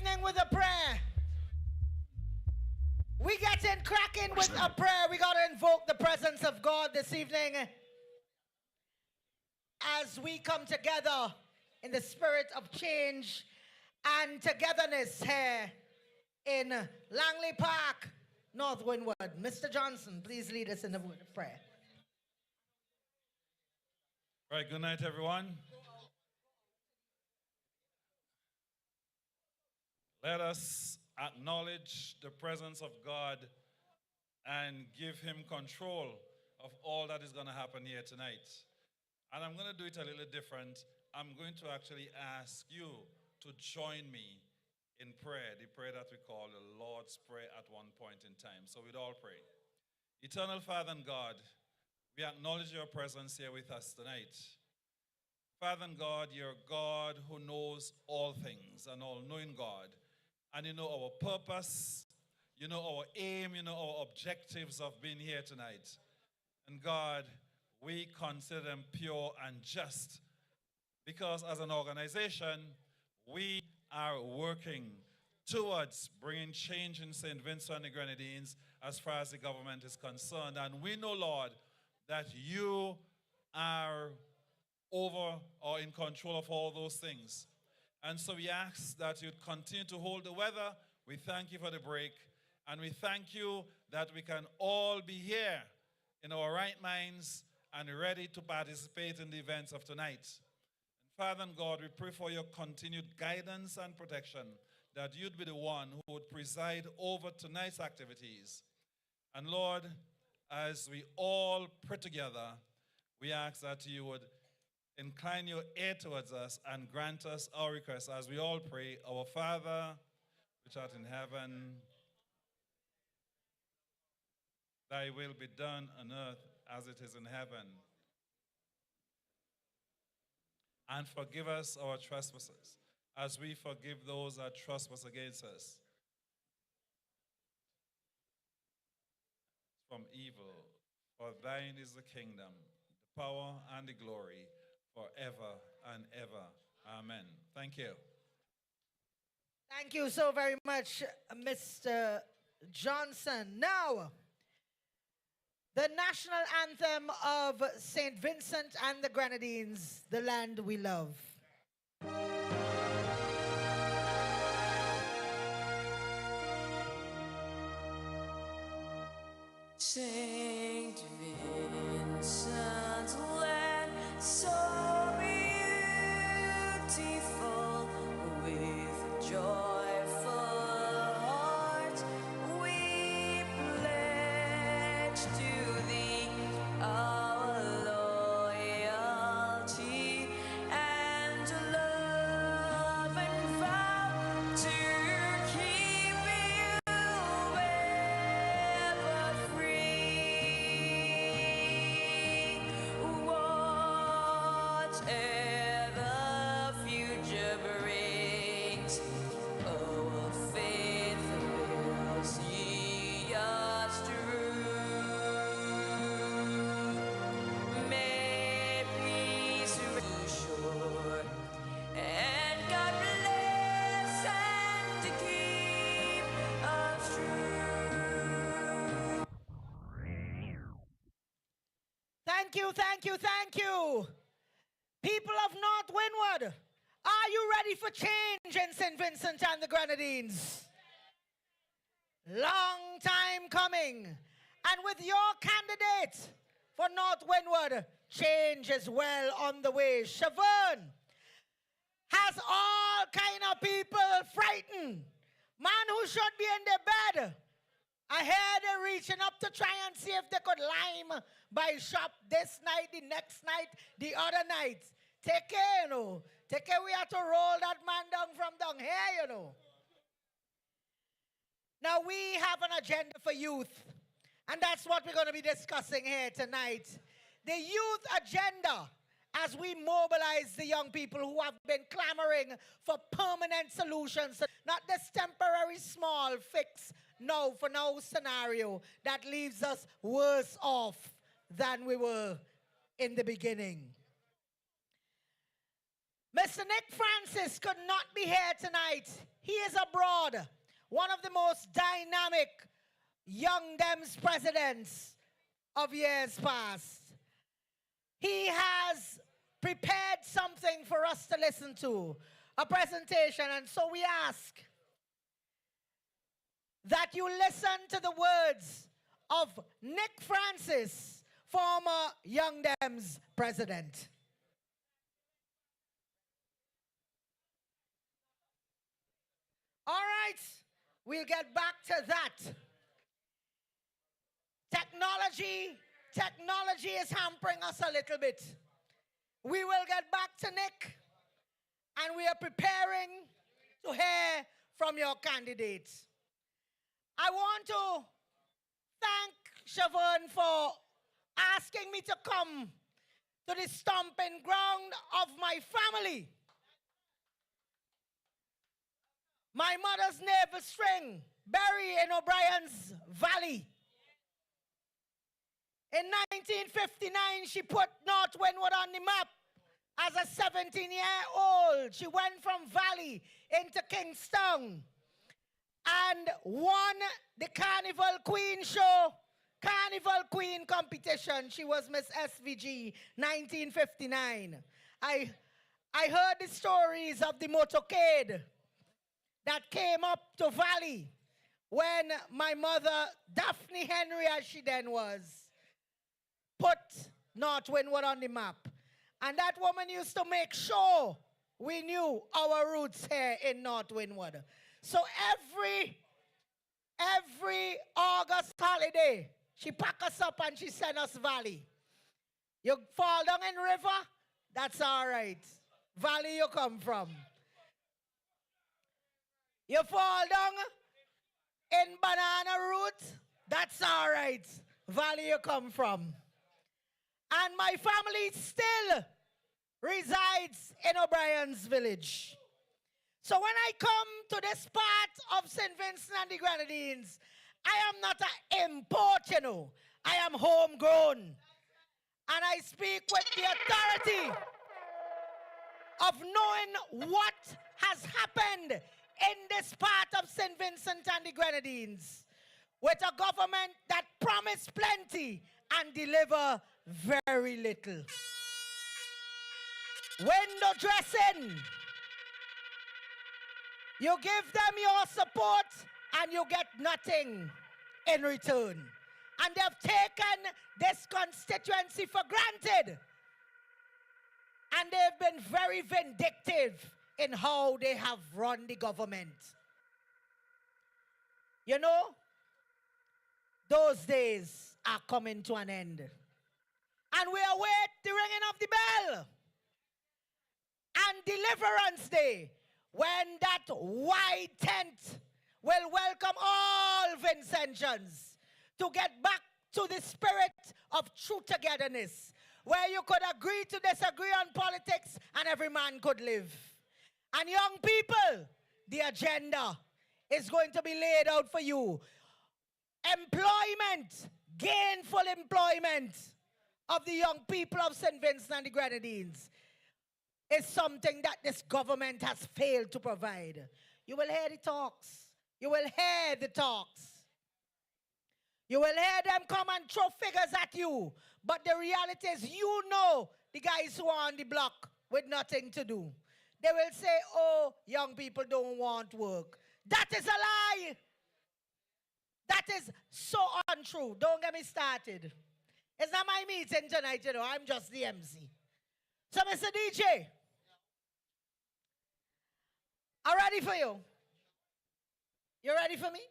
evening with a prayer. We getting cracking with a prayer. We got to invoke the presence of God this evening as we come together in the spirit of change and togetherness here in Langley Park, North Windward. Mr. Johnson, please lead us in the word of prayer. Right, good night, everyone. Let us acknowledge the presence of God and give him control of all that is going to happen here tonight. And I'm going to do it a little different. I'm going to actually ask you to join me in prayer, the prayer that we call the Lord's Prayer at one point in time. So we'd all pray. Eternal Father and God, we acknowledge your presence here with us tonight. Father and God, you're God who knows all things, an all-knowing God. And you know our purpose, you know our aim, you know our objectives of being here tonight. And God, we consider them pure and just because as an organization, we are working towards bringing change in St. Vincent and the Grenadines as far as the government is concerned. And we know, Lord, that you are over or in control of all those things. And so we ask that you'd continue to hold the weather. We thank you for the break. And we thank you that we can all be here in our right minds and ready to participate in the events of tonight. And Father and God, we pray for your continued guidance and protection, that you'd be the one who would preside over tonight's activities. And Lord, as we all pray together, we ask that you would incline your ear towards us and grant us our request as we all pray. Our Father, which art in heaven, thy will be done on earth as it is in heaven. And forgive us our trespasses, as we forgive those that trespass against us. From evil, for thine is the kingdom, the power, and the glory, forever and ever. Amen. Thank you. Thank you so very much, Mr. Johnson. Now, the national anthem of St. Vincent and the Grenadines, the land we love. St. Vincent's land, so beautiful, with joyful hearts we pledge to thee our loyalty and love, and vow to keep you ever free, whatever future brings. Our faith will see us through. May peace reign shore, and God bless and keep us true. Thank you, thank you, thank you. People of North Windward, are you ready for change in St. Vincent and the Grenadines? Long time coming. And with your candidate for North Windward, change is well on the way. Shevern has all kind of people frightened. Man who should be in their bed. I heard they're reaching up to try and see if they could lime by shop this night, the next night, the other night. Take care, you know. Take care, we have to roll that man down from down here, you know. Now, we have an agenda for youth, and that's what we're going to be discussing here tonight. The youth agenda, as we mobilize the young people who have been clamoring for permanent solutions, not this temporary small fix, no, for no scenario that leaves us worse off than we were in the beginning. Mr. Nick Francis could not be here tonight. He is abroad. One of the most dynamic young Demz presidents of years past. He has prepared something for us to listen to, a presentation, and so we ask that you listen to the words of Nick Francis, former Young Demz president. All right, we'll get back to that. Technology is hampering us a little bit. We will get back to Nick, and we are preparing to hear from your candidates. I want to thank Shevern for asking me to come to the stomping ground of my family. My mother's navel string, buried in O'Brien's Valley. In 1959, she put North Windward on the map. As a 17-year-old, she went from Valley into Kingston and won the Carnival Queen show, Carnival Queen competition. She was Miss SVG 1959. I heard the stories of the motorcade that came up to Valley when my mother, Daphne Henry as she then was, put North Windward on the map. And that woman used to make sure we knew our roots here in North Windward. So every August holiday, she pack us up and she send us Valley. You fall down in river, that's all right. Valley you come from. You fall down in banana root, that's all right. Valley you come from. And my family still resides in O'Brien's village. So when I come to this part of St. Vincent and the Grenadines, I am not an import, you know. I am homegrown. And I speak with the authority of knowing what has happened in this part of St. Vincent and the Grenadines with a government that promised plenty and deliver very little. Window dressing. You give them your support and you get nothing in return. And they've taken this constituency for granted. And they've been very vindictive in how they have run the government. You know, those days are coming to an end. And we await the ringing of the bell. And Deliverance Day, when that white tent will welcome all Vincentians to get back to the spirit of true togetherness, where you could agree to disagree on politics and every man could live. And young people, the agenda is going to be laid out for you. Employment, gainful employment of the young people of St. Vincent and the Grenadines is something that this government has failed to provide. You will hear the talks. You will hear the talks. You will hear them come and throw figures at you. But the reality is, you know the guys who are on the block with nothing to do. They will say, oh, young people don't want work. That is a lie. That is so untrue. Don't get me started. It's not my meeting tonight, you know. I'm just the MC. So, Mr. DJ, I'm ready for you. You ready for me?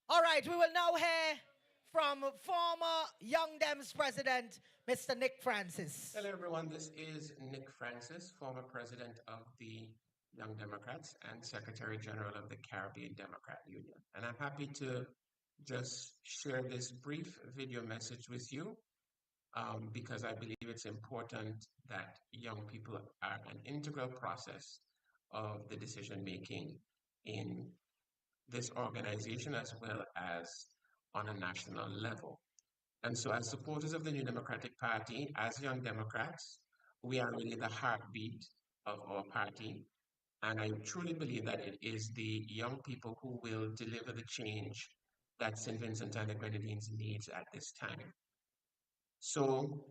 All right, we will now hear from former Young Demz president, Mr. Nick Francis. Hello, everyone. This is Nick Francis, former president of the Young Democrats and Secretary General of the Caribbean Democrat Union. And I'm happy to just share this brief video message with you because I believe it's important that young people are an integral process of the decision making in this organization as well as on a national level. And so, as supporters of the New Democratic Party, as Young Democrats, we are really the heartbeat of our party. And I truly believe that it is the young people who will deliver the change that St. Vincent and the Grenadines needs at this time. So,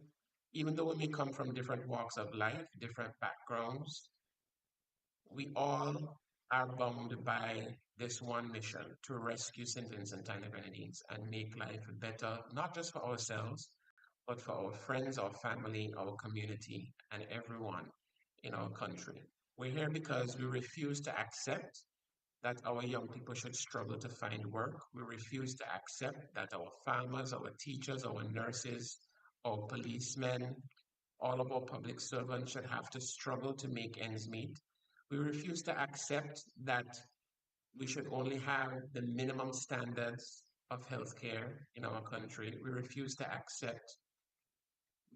even though we may come from different walks of life, different backgrounds, we all are bound by this one mission to rescue St. Vincent and the Grenadines and make life better, not just for ourselves, but for our friends, our family, our community, and everyone in our country. We're here because we refuse to accept that our young people should struggle to find work. We refuse to accept that our farmers, our teachers, our nurses, our policemen, all of our public servants should have to struggle to make ends meet. We refuse to accept that we should only have the minimum standards of healthcare in our country. We refuse to accept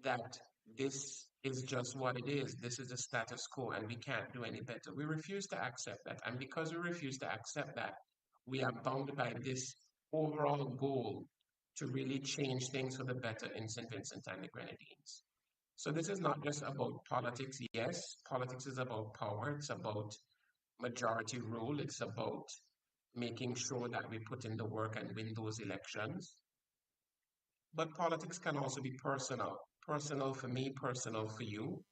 that this is just what it is. This is the status quo and we can't do any better. We refuse to accept that. And because we refuse to accept that, we are bound by this overall goal to really change things for the better in St. Vincent and the Grenadines. So this is not just about politics. Yes, politics is about power. It's about majority rule. It's about making sure that we put in the work and win those elections. But politics can also be personal. Personal for me, personal for you,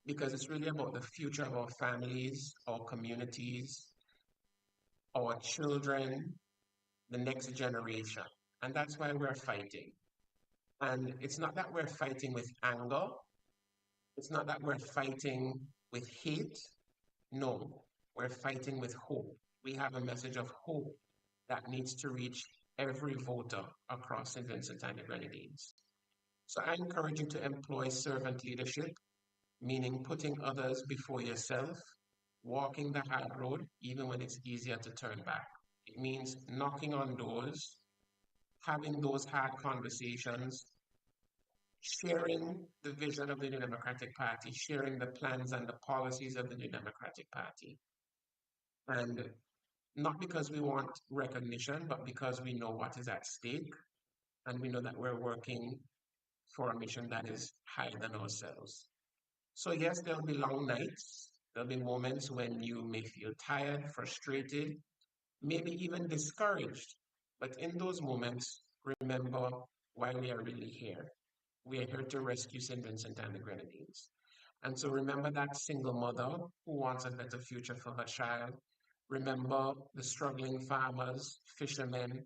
because it's really about the future of our families, our communities, our children, the next generation. And that's why we're fighting. And it's not that we're fighting with anger. It's not that we're fighting with hate. No, we're fighting with hope. We have a message of hope that needs to reach every voter across St. Vincent and the Grenadines. So I encourage you to employ servant leadership, meaning putting others before yourself, walking the hard road, even when it's easier to turn back. It means knocking on doors, having those hard conversations, sharing the vision of the New Democratic Party, sharing the plans and the policies of the New Democratic Party. And not because we want recognition, but because we know what is at stake, and we know that we're working for a mission that is higher than ourselves. So yes, there'll be long nights. There'll be moments when you may feel tired, frustrated, maybe even discouraged. But in those moments, remember why we are really here. We are here to rescue St. Vincent and the Grenadines. And so remember that single mother who wants a better future for her child. Remember the struggling farmers, fishermen.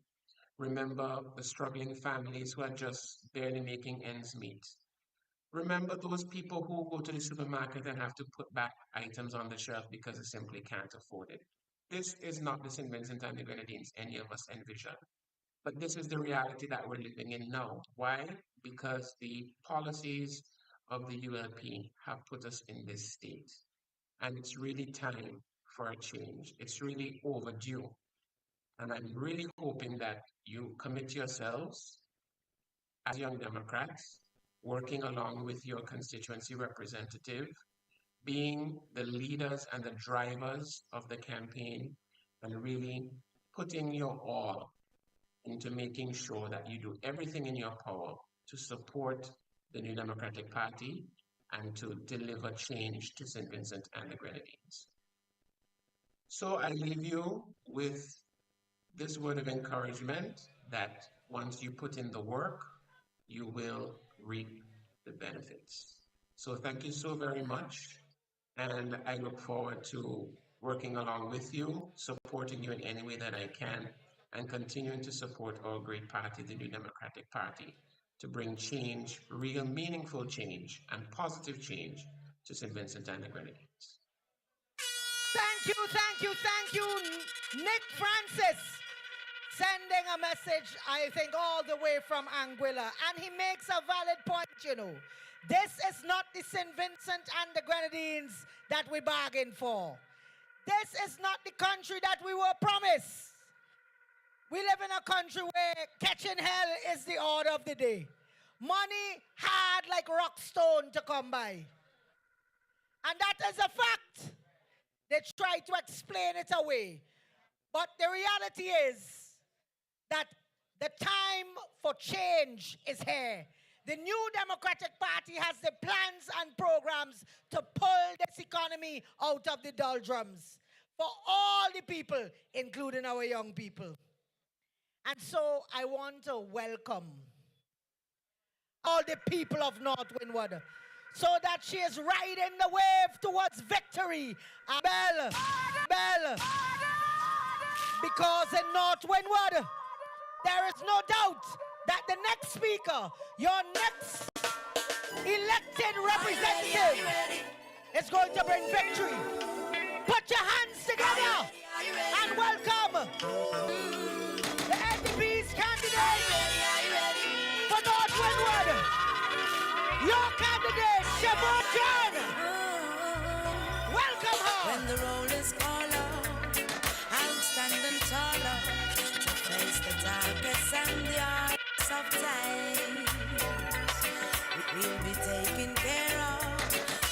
Remember the struggling families who are just barely making ends meet. Remember those people who go to the supermarket and have to put back items on the shelf because they simply can't afford it. This is not the St. Vincent and the Grenadines any of us envision. But this is the reality that we're living in now. Why? Because the policies of the ULP have put us in this state. And it's really time for a change. It's really overdue. And I'm really hoping that you commit yourselves as Young Democrats, working along with your constituency representative, being the leaders and the drivers of the campaign, and really putting your all into making sure that you do everything in your power to support the New Democratic Party and to deliver change to St. Vincent and the Grenadines. So I leave you with this word of encouragement that once you put in the work, you will reap the benefits. So thank you so very much. And I look forward to working along with you, supporting you in any way that I can, and continuing to support our great party, the New Democratic Party, to bring change, real meaningful change, and positive change to St. Vincent and the Grenadines. Thank you, Nick Francis, sending a message, I think, all the way from Anguilla. And he makes a valid point, you know. This is not the St. Vincent and the Grenadines that we bargained for. This is not the country that we were promised. We live in a country where catching hell is the order of the day. Money hard like rock stone to come by. And that is a fact. They try to explain it away. But the reality is that the time for change is here. The new Democratic Party has the plans and programs to pull this economy out of the doldrums for all the people, including our young people. And so I want to welcome all the people of North Windward so that she is riding the wave towards victory. Bell. Because in North Windward, there is no doubt that the next speaker, your next elected representative, is going to bring victory. Put your hands together and welcome the NDP's candidate for North Windward. Your candidate, Shevern. Welcome her. When the roll is caller, I'm standing taller to face the darkest and the eyes of time. We'll be taking care of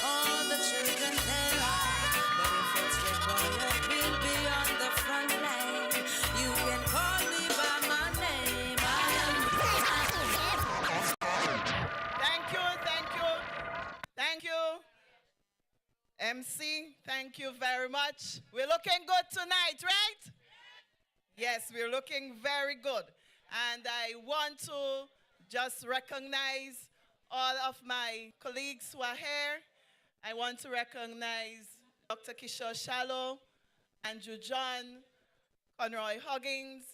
all the children thereof. But if it's required, we'll be on the front line. You can call me by my name. Thank you. MC, thank you very much. We're looking good tonight, right? Yes, we're looking very good. And I want to just recognize all of my colleagues who are here. I want to recognize Dr. Kishore Shallow, Andrew John, Conroy Huggins,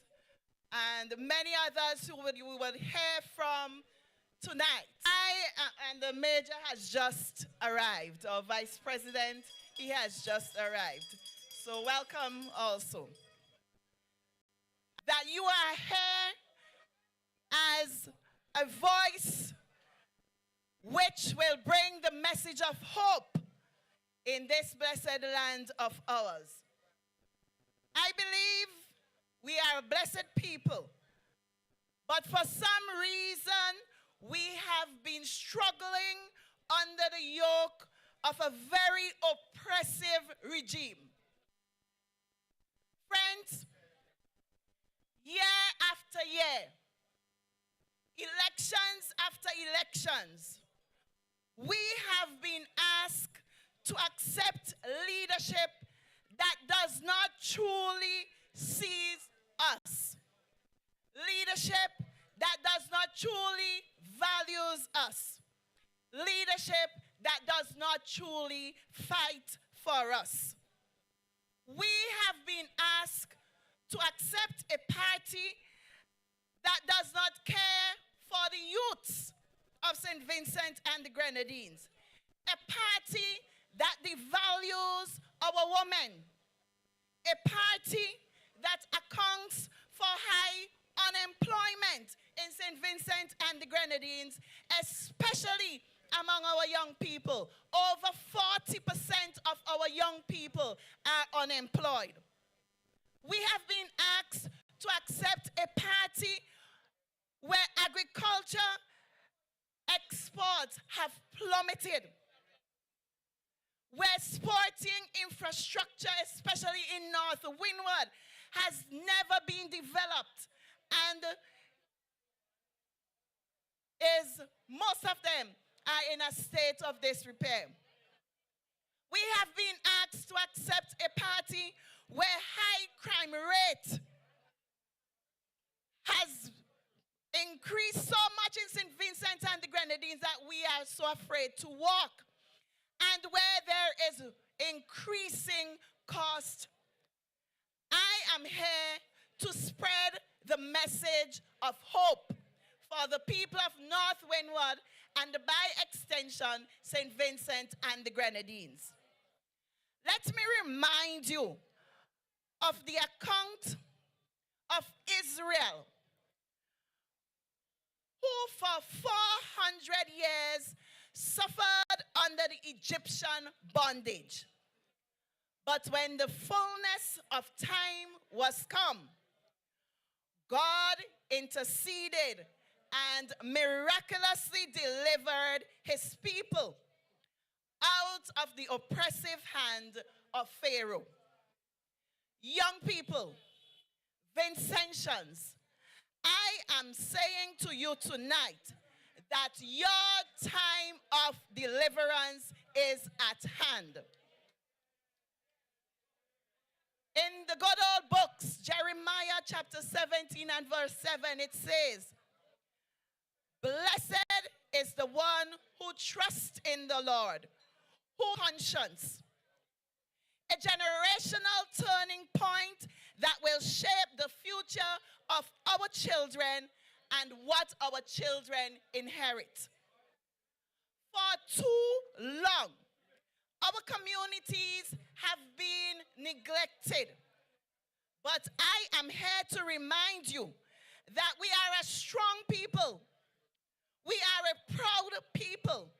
and many others who you will hear from tonight. And the Major has just arrived, our Vice President, he has just arrived. So welcome also. That you are here as a voice which will bring the message of hope in this blessed land of ours. I believe we are a blessed people, but for some reason, we have been struggling under the yoke of a very oppressive regime. Friends, year after year, elections after elections, we have been asked to accept leadership that does not truly seize us. Leadership that does not truly values us. Leadership that does not truly fight for us. We have been asked to accept a party that does not care for the youths of St. Vincent and the Grenadines. A party that devalues our women. A party that accounts for high unemployment in St. Vincent and the Grenadines, especially among our young people. Over 40% of our young people are unemployed. We have been asked to accept a party where agriculture exports have plummeted, where sporting infrastructure, especially in North Windward, has never been developed, and most of them are in a state of disrepair. We have been asked to accept a party where high crime rate has increased so much in St. Vincent and the Grenadines that we are so afraid to walk, and where there is increasing cost. I am here to spread the message of hope for the people of North Windward and by extension, St. Vincent and the Grenadines. Let me remind you of the account of Israel, who for 400 years suffered under the Egyptian bondage. But when the fullness of time was come, God interceded and miraculously delivered his people out of the oppressive hand of Pharaoh. Young people, Vincentians, I am am saying to you tonight that your time of deliverance is at hand. In the good old books, Jeremiah chapter 17 and verse 7, it says, "Blessed is the one who trusts in the Lord, who conscience." A generational turning point that will shape the future of our children and what our children inherit. For too long, our communities have been neglected. But I am here to remind you that we are a strong people. We are a proud people.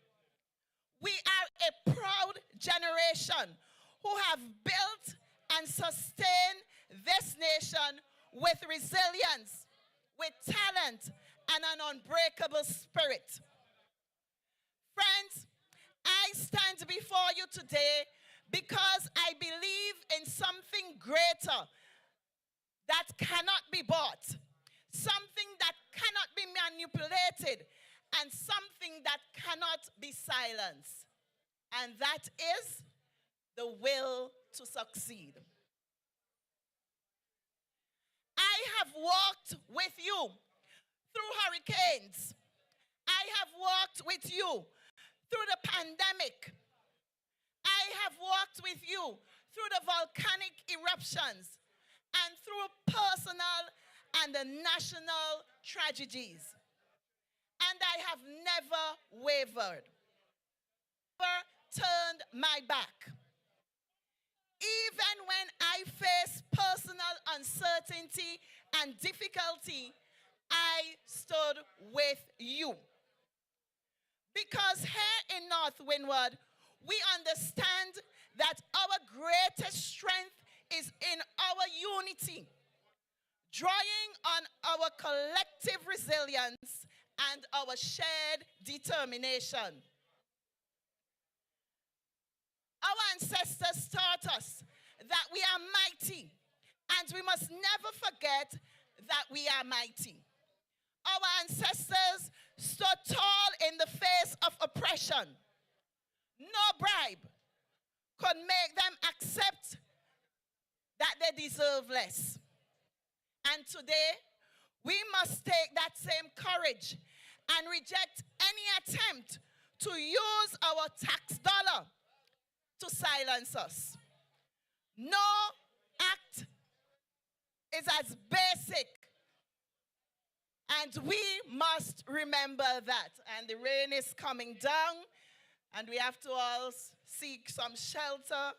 We are a proud generation who have built and sustained this nation with resilience, with talent, and an unbreakable spirit. Friends, I stand before you today because I believe in something greater that cannot be bought, something that cannot be manipulated, and something that cannot be silenced. And that is the will to succeed. I have walked with you through hurricanes. I have walked with you through the pandemic. I have walked with you through the volcanic eruptions and through personal and the national tragedies. And I have never wavered, never turned my back. Even when I face personal uncertainty and difficulty, I stood with you. Because here in North Windward, we understand that our greatest strength is in our unity, drawing on our collective resilience and our shared determination. Our ancestors taught us that we are mighty, and we must never forget that we are mighty. Our ancestors stood tall in the face of oppression. No bribe could make them accept that they deserve less. And today, we must take that same courage and reject any attempt to use our tax dollar to silence us. No act is as basic, and we must remember that. And the rain is coming down, and we have to all seek some shelter.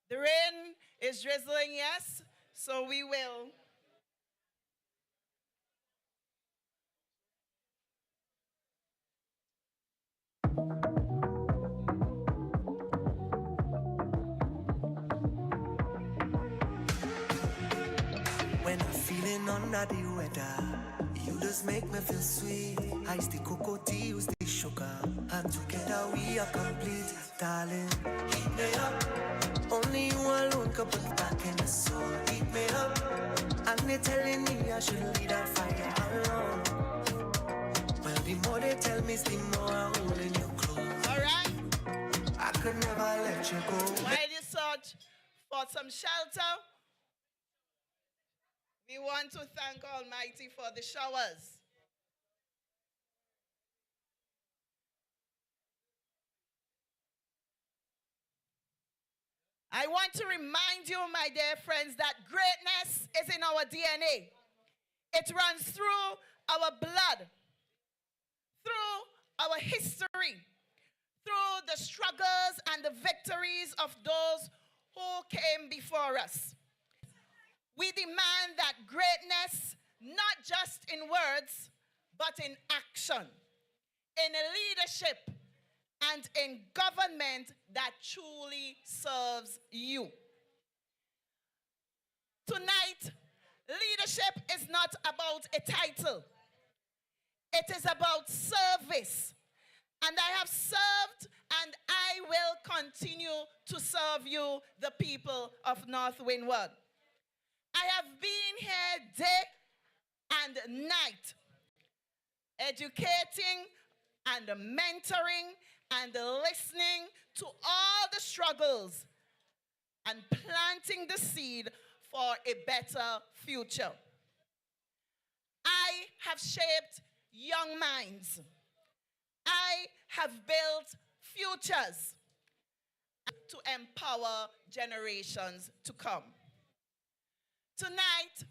The rain is drizzling, yes, so we will. When I'm feeling under the weather, you just make me feel sweet. Ice the cocoa tea, use the sugar, and together we are complete. Darling, heat me up. Only you alone can put back in the soul. Heat me up. And they telling me I should leave that fire alone. Well, the more they tell me, the more I'm holding you close. All right. I could never let you go. While you search for some shelter, we want to thank Almighty for the showers. I want to remind you, my dear friends, that greatness is in our DNA. It runs through our blood, through our history, through the struggles and the victories of those who came before us. We demand that greatness, not just in words, but in action, in leadership, and in government that truly serves you. Tonight, leadership is not about a title. It is about service. And I have served and I continue to serve you, the people of North Windward. I have been here day and night, educating and mentoring and listening to all the struggles and planting the seed for a better future. I have shaped young minds. I have built futures to empower generations to come. Tonight,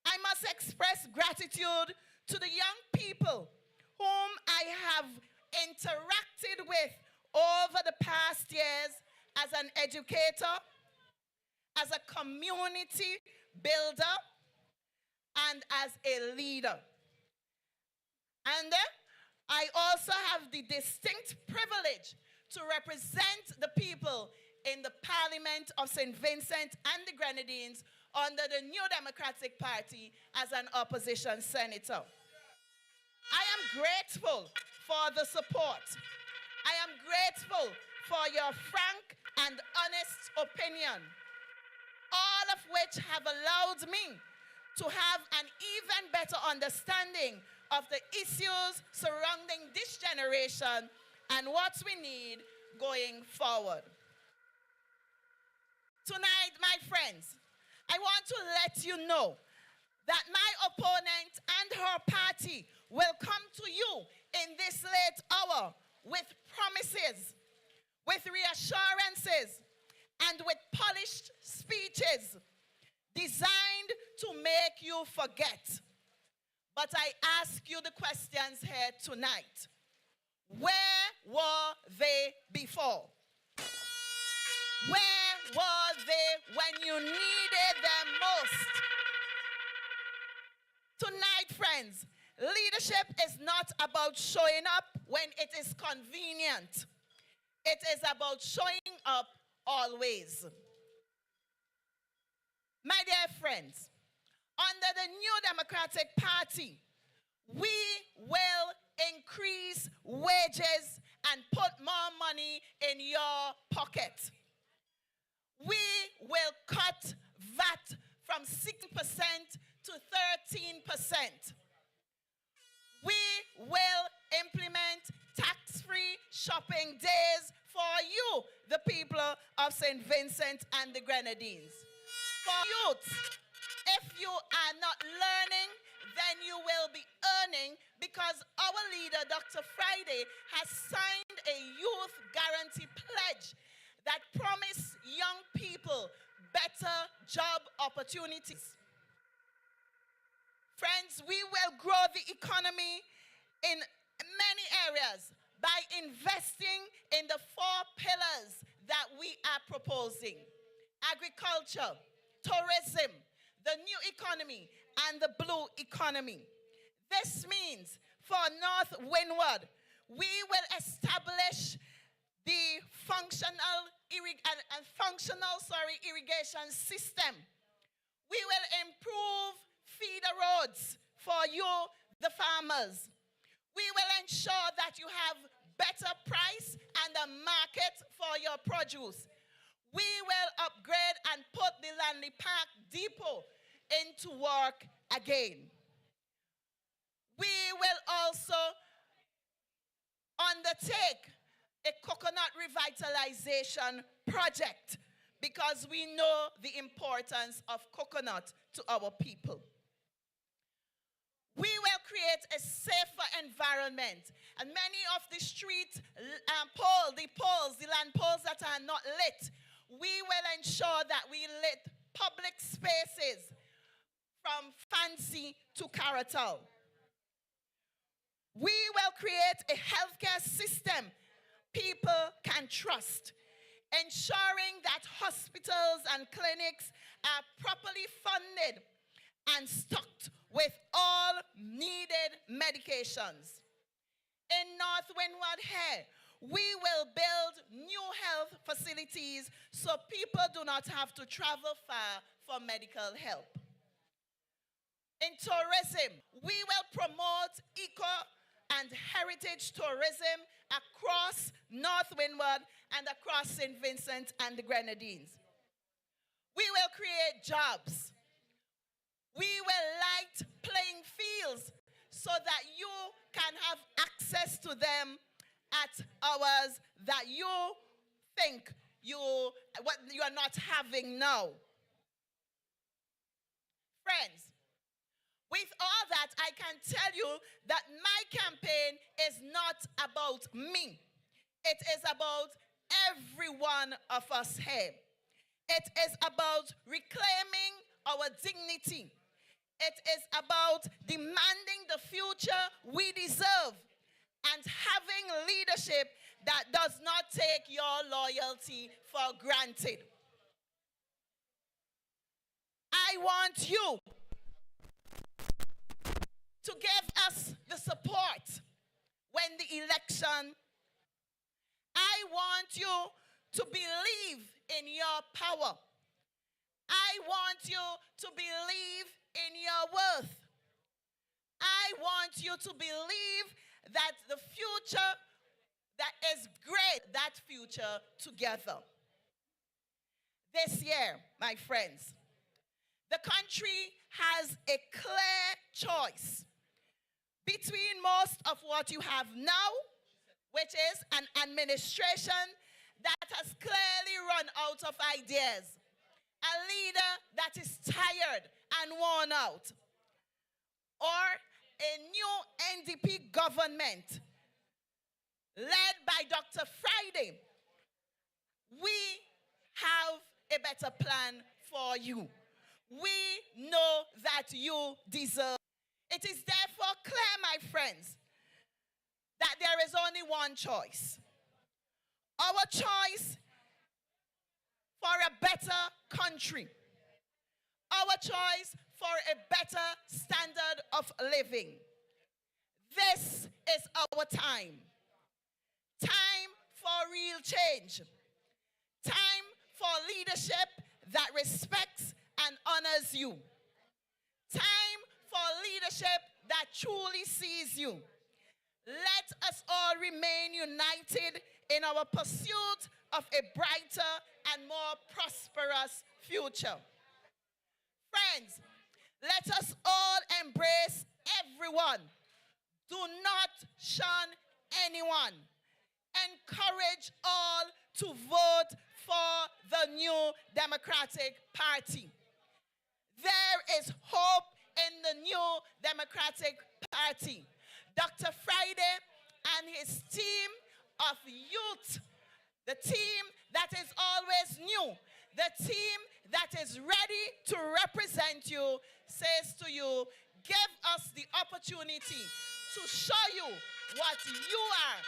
I must express gratitude to the young people whom I have interacted with over the past years as an educator, as a community builder, and as a leader. And I also have the distinct privilege to represent the people in the Parliament of St. Vincent and the Grenadines under the New Democratic Party as an opposition senator. I am grateful for the support. I am grateful for your frank and honest opinion, all of which have allowed me to have an even better understanding of the issues surrounding this generation and what we need going forward. Tonight, my friends, I want to let you know that my opponent and her party will come to you in this late hour with promises, with reassurances, and with polished speeches designed to make you forget. But I ask you the questions here tonight. Where were they before? Where were they when you needed them most? Tonight, friends, leadership is not about showing up when it is convenient. It is about showing up always. My dear friends, under the New Democratic Party, we will increase wages and put more money in your pocket. We will cut VAT from 6% to 13%. We will implement tax-free shopping days for you, the people of St. Vincent and the Grenadines. For youth, if you are not learning, then you will be earning, because our leader, Dr. Friday, has signed a youth guarantee pledge that promises young people better job opportunities. Friends, we will grow the economy in many areas by investing in the 4 pillars that we are proposing: agriculture, tourism, the new economy, and the blue economy. This means for North Windward, we will establish the functional irrigation system. We will improve feeder roads for you, the farmers. We will ensure that you have better price and a market for your produce. We will upgrade and put the Lanley Park Depot into work again. We will also undertake a coconut revitalization project because we know the importance of coconut to our people. We will create a safer environment, and many of the street the land poles that are not lit, we will ensure that we lit public spaces from Fancy to Caratal. We will create a healthcare system people can trust, ensuring that hospitals and clinics are properly funded and stocked with all needed medications. In North Windward here, we will build new health facilities so people do not have to travel far for medical help. In tourism, we will promote eco and heritage tourism across North Windward and across St. Vincent and the Grenadines. We will create jobs. We will light playing fields so that you can have access to them at hours that you think you are not having now. Friends, with all that, I can tell you that my campaign is not about me. It is about every one of us here. It is about reclaiming our dignity. It is about demanding the future we deserve and having leadership that does not take your loyalty for granted. I want you to give us the support when the election. I want you to believe in your power. I want you to believe in your worth. I want you to believe that the future that is great, that future together. This year, my friends, the country has a clear choice between most of what you have now, which is an administration that has clearly run out of ideas, a leader that is tired and worn out, or a new NDP government led by Dr. Friday. We have a better plan for you. We know that you deserve. It is therefore clear, my friends, that there is only one choice. Our choice for a better country. Our choice for a better standard of living. This is our time. Time for real change. Time for leadership that respects and honors you. Time for leadership that truly sees you. Let us all remain united in our pursuit of a brighter and more prosperous future. Friends, let us all embrace everyone. Do not shun anyone. Encourage all to vote for the new Democratic Party. There is hope in the new Democratic Party. Dr. Friday and his team of youth, the team that is always new, the team that is ready to represent you, says to you, give us the opportunity to show you what you are,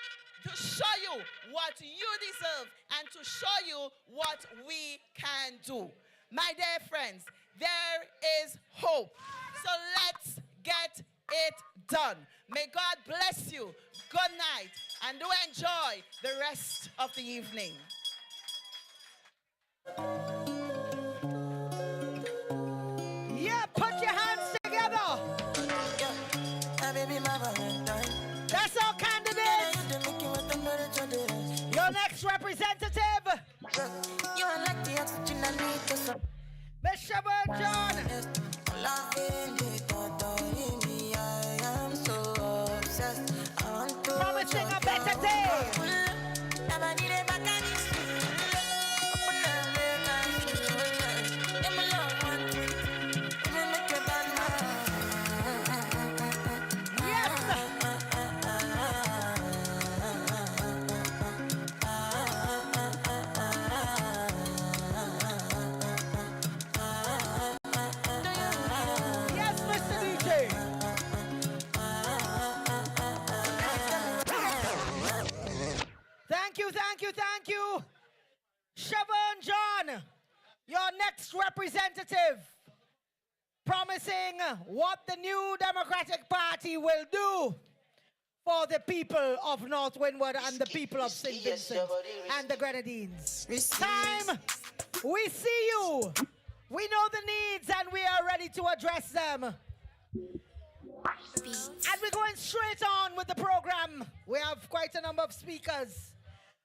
to show you what you deserve, and to show you what we can do. My dear friends, there is hope. So let's get it done. May God bless you. Good night, and do enjoy the rest of the evening. Yeah, put your hands together. That's our candidate. Your next representative, Miss Shevern John. Promising a better day. Thank you. Shevern John, your next representative, promising what the new Democratic Party will do for the people of North Windward and the people of St. Vincent and the Grenadines. Time, we see you. We know the needs and we are ready to address them. And we're going straight on with the program. We have quite a number of speakers.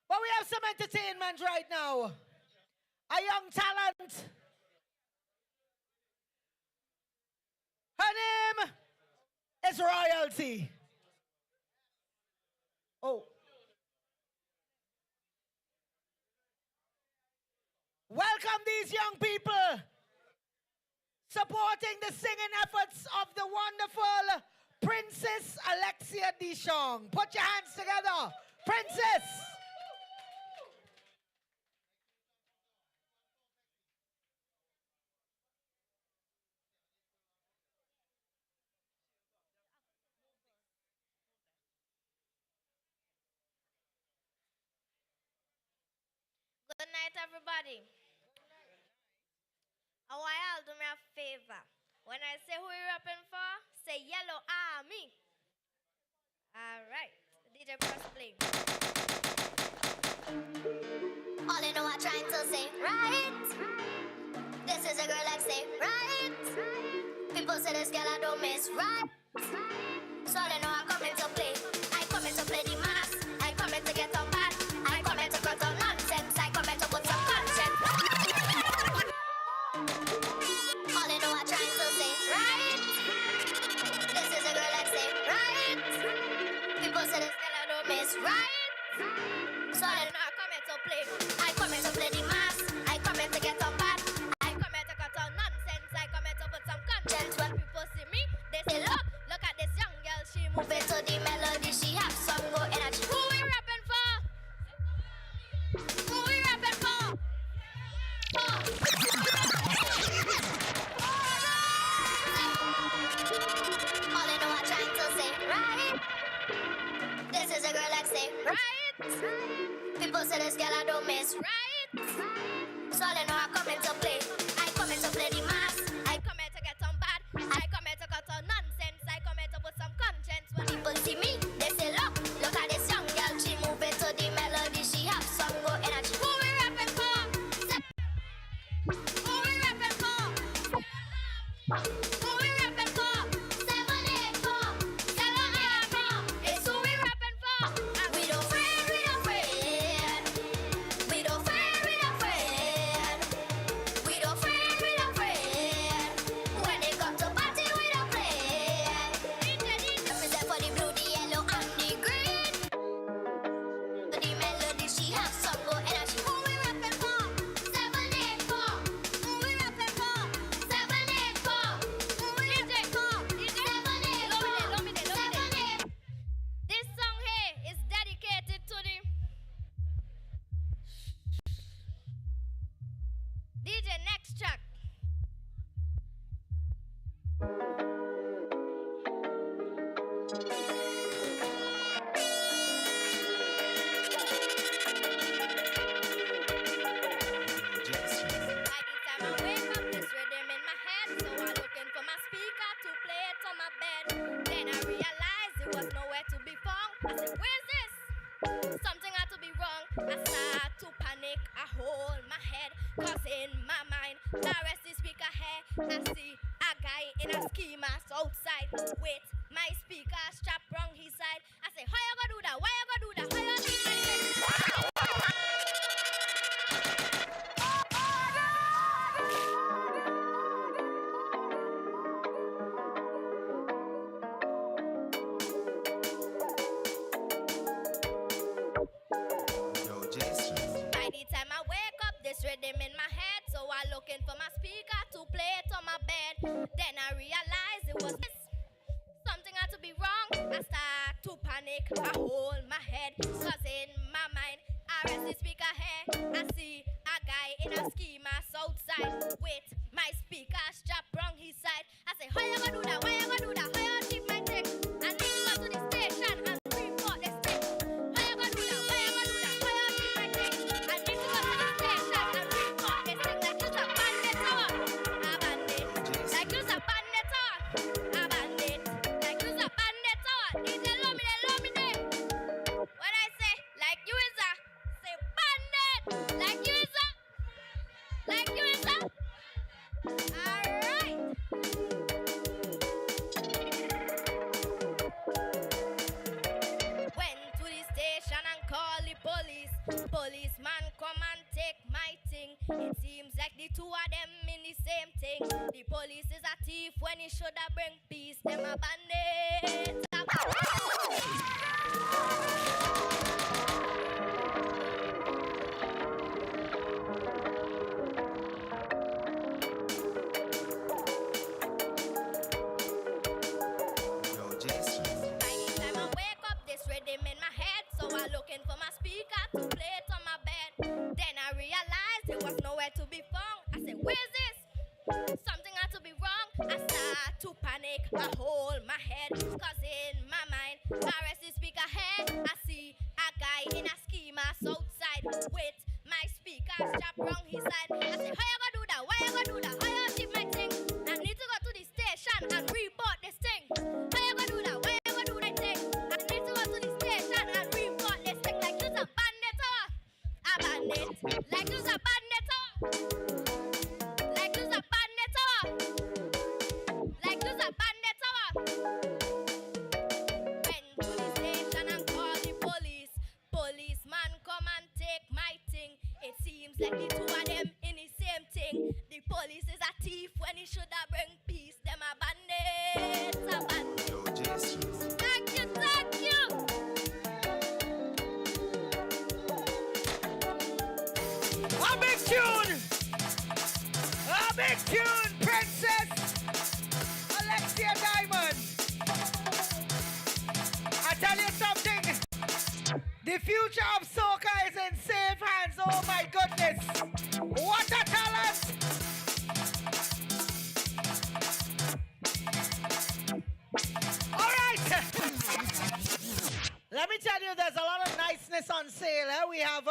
But we have some entertainment right now. A young talent. Her name is Royalty. Oh. Welcome these young people supporting the singing efforts of the wonderful Princess Alexia Dishong. Put your hands together. Princess. Good night, everybody. I want y'all do me a favor. When I say who you rapping for, say Yellow Army. All right. DJ press play. All you know I'm trying to say, right? This is a girl like say, right? People say this girl I don't miss, right? So all you know I'm coming to play. I coming to play the mass. I coming to get on bad. I coming to cut on nonsense. I coming to put some content. All you know I'm trying to say, right? This is a girl like say, right? People say this girl I don't miss, right? So all you know I'm coming to play. I coming to play the mass. I coming to get on bad. I coming to cut on nonsense. I coming to put some content. When people see me, they say, look at this young girl. She moving to the melody. She have some go energy. Who we rapping for? Who we rapping for? All you know I'm trying to say, right? This is a girl like say, right? People say this girl I don't miss, right? So all you know I'm coming to play. I coming to play the mass. I coming to get on bad. I coming to cut on nonsense. I coming to put some conscience. When people see me, they say, look at this young girl. She moving to the melody. She have some go energy. Who we rapping for? Who we rapping for? Who we rapping for? 784. Yellow Army. It's who we rapping for. We don't fret, we don't fret. We don't fret, we don't fret. We don't fret, we don't fret. When they come to party, we don't play. Represent for the blue, the yellow, and the green. The melody, she have some go energy. Who we rapping for? 784. Who we rapping for? 784. Who we rapping for? 784. This song here is dedicated to the DJ next track. By the time I wake up, this rhythm in my head, so I'm looking for my speaker to play it on my bed. Then I realized it was nowhere to be found. I said, where's this? Something had to be wrong. I start to panic, I hold my head, cause in my mind, the rest is speaker here. I see a guy in a ski mask outside with my speaker strapped wrong his side. I say, how you gonna do that? Why you gonna do that? How you gonna do that? By the time I wake up, this rhythm in my head, so I looking for my speaker to play it on my bed. Then I realized it was this. Something had to be wrong. I start to panic, I hold my head, cause in my mind, I rest the speaker here. I see a guy in a ski mask outside with my speaker strapped wrong his side. I say, how you gonna do that? Why you gonna do that? How you keep my trick? I need to go to the station and report the stick. How you gonna do that? Why you gonna do that? How you keep my trick? I need to go to the station and report the stick. Like you's a bandit tower, a bandit. Like you's a bandit tower, a bandit. Like you's a bandit tower. DJ love me there. When I say like you is a, say bandit. Like you is a, like you is a. All right. thing. It seems like the two of them in the same thing. The police is a thief when he should have bring peace. Them a bandits. Anytime I wake up, this rhythm in my head. So I looking for my speaker to play it on my bed. Then I realized it was nowhere to be found. I said, where's this? Something had to be wrong. I start to panic. I hold my head. Cause in my mind, I rest the speaker head. I see a guy in a ski mask outside with my speakers strapped round his side. I said, how you gonna do that? Why you gonna do that? How you achieve my thing? I need to go to the station and report this thing. How you gonna do that? Why you gonna do that thing? I need to go to the station and report this thing. Like this a bandit or a bandit. Like this a bandit or like this a bandit or like this a bandit or went to the station and called the police. Policeman come and take my thing. It seems like the two of them in the same thing. The police is a thief when he should have bring peace. Them a bandits, a bandits. Thank you, thank you. A big tune! A big tune, Princess Alexia Diamond. I tell you something. The future of soca is in safe hands. Oh my goodness. What a talent. All right. Let me tell you, there's a lot of niceness on sale. We have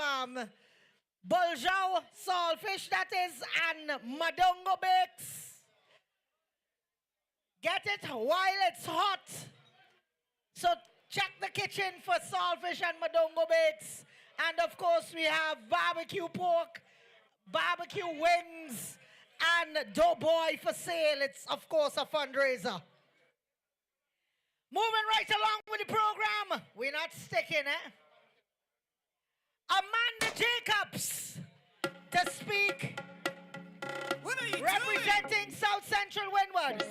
Buljao saltfish, that is, and Madongo bakes. Get it while it's hot. So check the kitchen for saltfish and Madongo bakes. And of course, we have barbecue pork, barbecue wings, and doughboy for sale. It's, of course, a fundraiser. Moving right along with the program. We're not sticking, eh? Amanda Jacobs to speak, representing South Central Windward.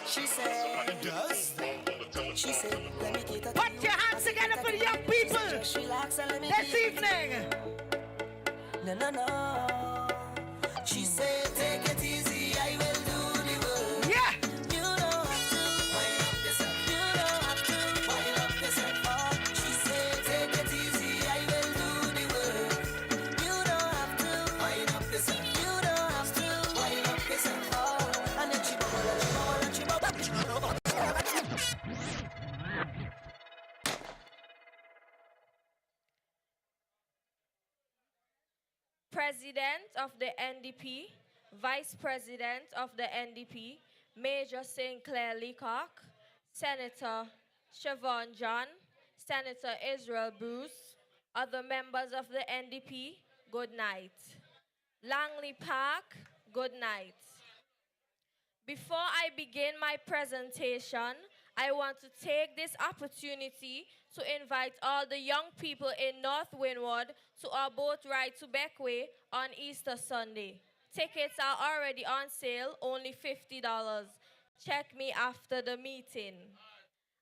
She said, she said, let me get a Put your hands together for the young people just relax and let me this get evening. No, no, no. She said, take it easy, I will do the work. Yeah. You don't have to wind up yourself. You don't have to wind up yourself. Oh, she said, take it easy, I will do the work. You don't have to wind up yourself. You don't have to wind up yourself. Oh, and then she bubble and she bubble and she bubble. President of the NDP, Vice President of the NDP, Major St. Clair Leacock, Senator Shevern John, Senator Israel Bruce, other members of the NDP, good night. Langley Park, good night. Before I begin my presentation, I want to take this opportunity to invite all the young people in North Windward to our boat ride to Beckway on Easter Sunday. Tickets are already on sale, only $50. Check me after the meeting.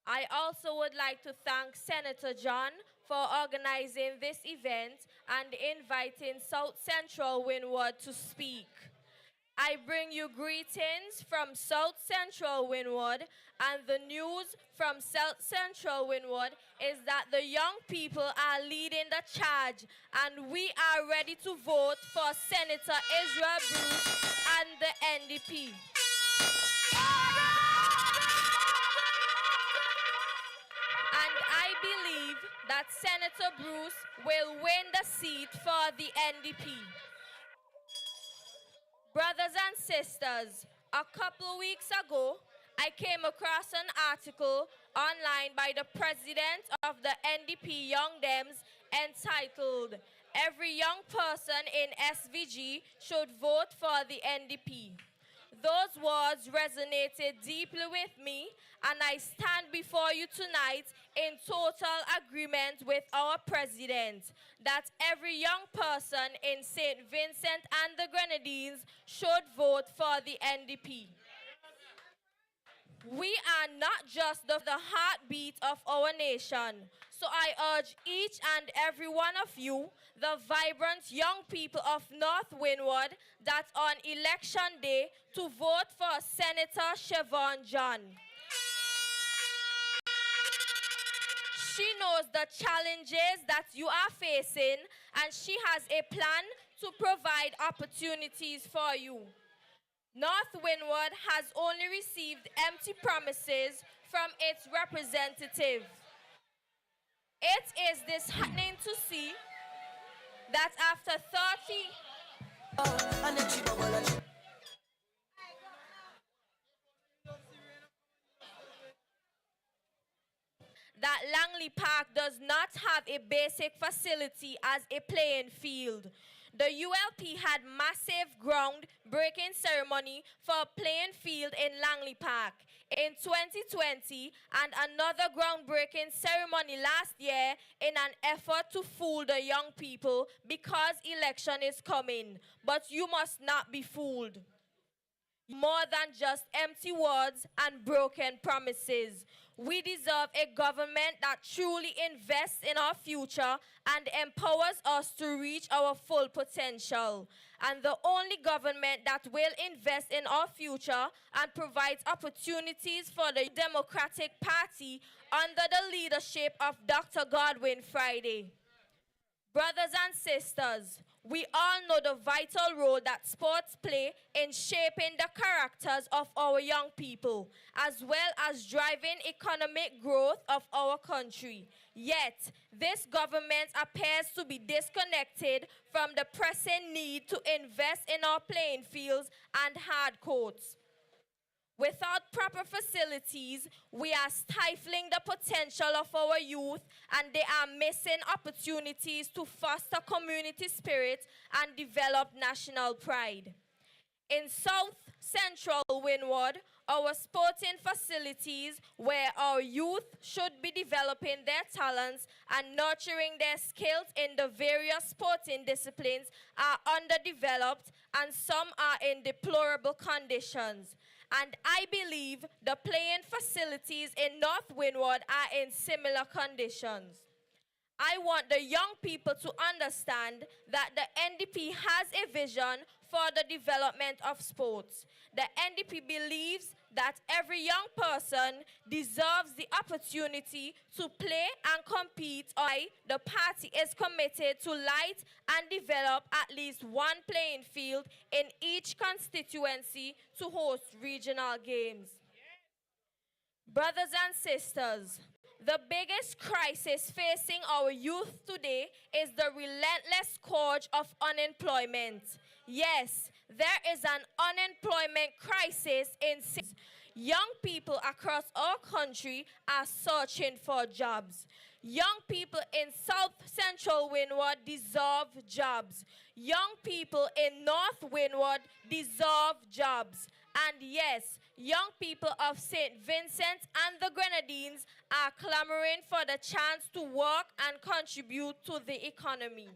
I also would like to thank Senator John for organizing this event and inviting South Central Windward to speak. I bring you greetings from South Central Windward, and the news from South Central Windward is that the young people are leading the charge, and we are ready to vote for Senator Israel Bruce and the NDP. And I believe that Senator Bruce will win the seat for the NDP. Brothers and sisters, a couple of weeks ago, I came across an article online by the president of the NDP Young Demz entitled, "Every young person in SVG should vote for the NDP." Those words resonated deeply with me, and I stand before you tonight in total agreement with our president that every young person in St. Vincent and the Grenadines should vote for the NDP. We are not just the heartbeat of our nation, so I urge each and every one of you, the vibrant young people of North Windward, that on election day to vote for Senator Shevern John. She knows the challenges that you are facing, and she has a plan to provide opportunities for you. North Windward has only received empty promises from its representative. It is disheartening to see that after 30 that Langley Park does not have a basic facility as a playing field. The ULP had massive ground-breaking ceremony for a playing field in Langley Park in 2020 and another groundbreaking ceremony last year in an effort to fool the young people because election is coming. But you must not be fooled. More than just empty words and broken promises. We deserve a government that truly invests in our future and empowers us to reach our full potential. And the only government that will invest in our future and provides opportunities for the Democratic Party under the leadership of Dr. Godwin Friday. Brothers and sisters, we all know the vital role that sports play in shaping the characters of our young people, as well as driving economic growth of our country. Yet, this government appears to be disconnected from the pressing need to invest in our playing fields and hard courts. Without proper facilities, we are stifling the potential of our youth, and they are missing opportunities to foster community spirit and develop national pride. In South Central Windward, our sporting facilities where our youth should be developing their talents and nurturing their skills in the various sporting disciplines are underdeveloped, and some are in deplorable conditions. And I believe the playing facilities in North Windward are in similar conditions. I want the young people to understand that the NDP has a vision for the development of sports. The NDP believes that every young person deserves the opportunity to play and compete. The party is committed to light and develop at least one playing field in each constituency to host regional games. Brothers and sisters, the biggest crisis facing our youth today is the relentless scourge of unemployment. Yes, there is an unemployment crisis in cities. Young people across our country are searching for jobs. Young people in South Central Windward deserve jobs. Young people in North Windward deserve jobs. And yes, young people of St. Vincent and the Grenadines are clamoring for the chance to work and contribute to the economy.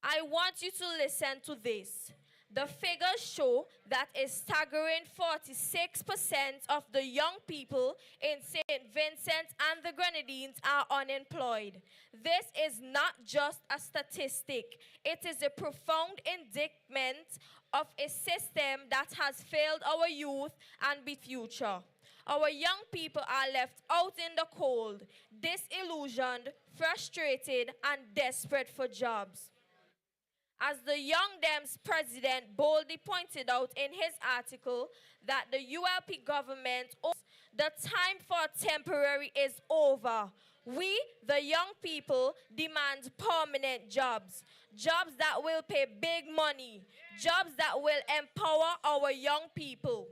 I want you to listen to this. The figures show that a staggering 46% of the young people in St. Vincent and the Grenadines are unemployed. This is not just a statistic. It is a profound indictment of a system that has failed our youth and the future. Our young people are left out in the cold, disillusioned, frustrated, and desperate for jobs. As the young Demz president boldly pointed out in his article that the ULP government, the time for temporary is over. We, the young people, demand permanent jobs. Jobs that will pay big money. Jobs that will empower our young people.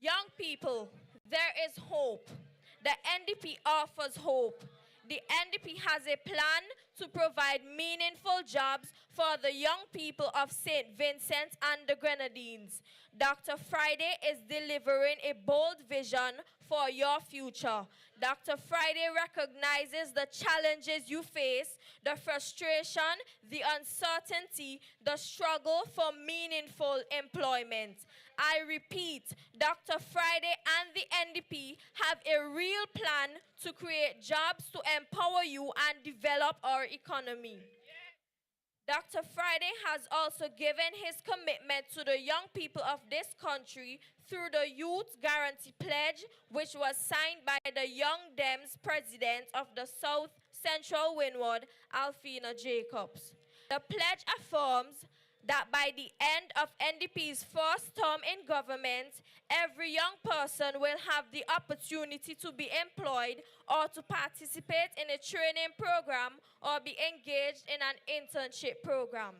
Young people, there is hope. The NDP offers hope. The NDP has a plan to provide meaningful jobs for the young people of St. Vincent and the Grenadines. Dr. Friday is delivering a bold vision for your future. Dr. Friday recognizes the challenges you face, the frustration, the uncertainty, the struggle for meaningful employment. I repeat, Dr. Friday and the NDP have a real plan to create jobs to empower you and develop our economy. Dr. Friday has also given his commitment to the young people of this country through the Youth Guarantee Pledge, which was signed by the young Demz president of the South Central Windward, Alfina Jacobs. The pledge affirms that by the end of NDP's first term in government, every young person will have the opportunity to be employed or to participate in a training program or be engaged in an internship program.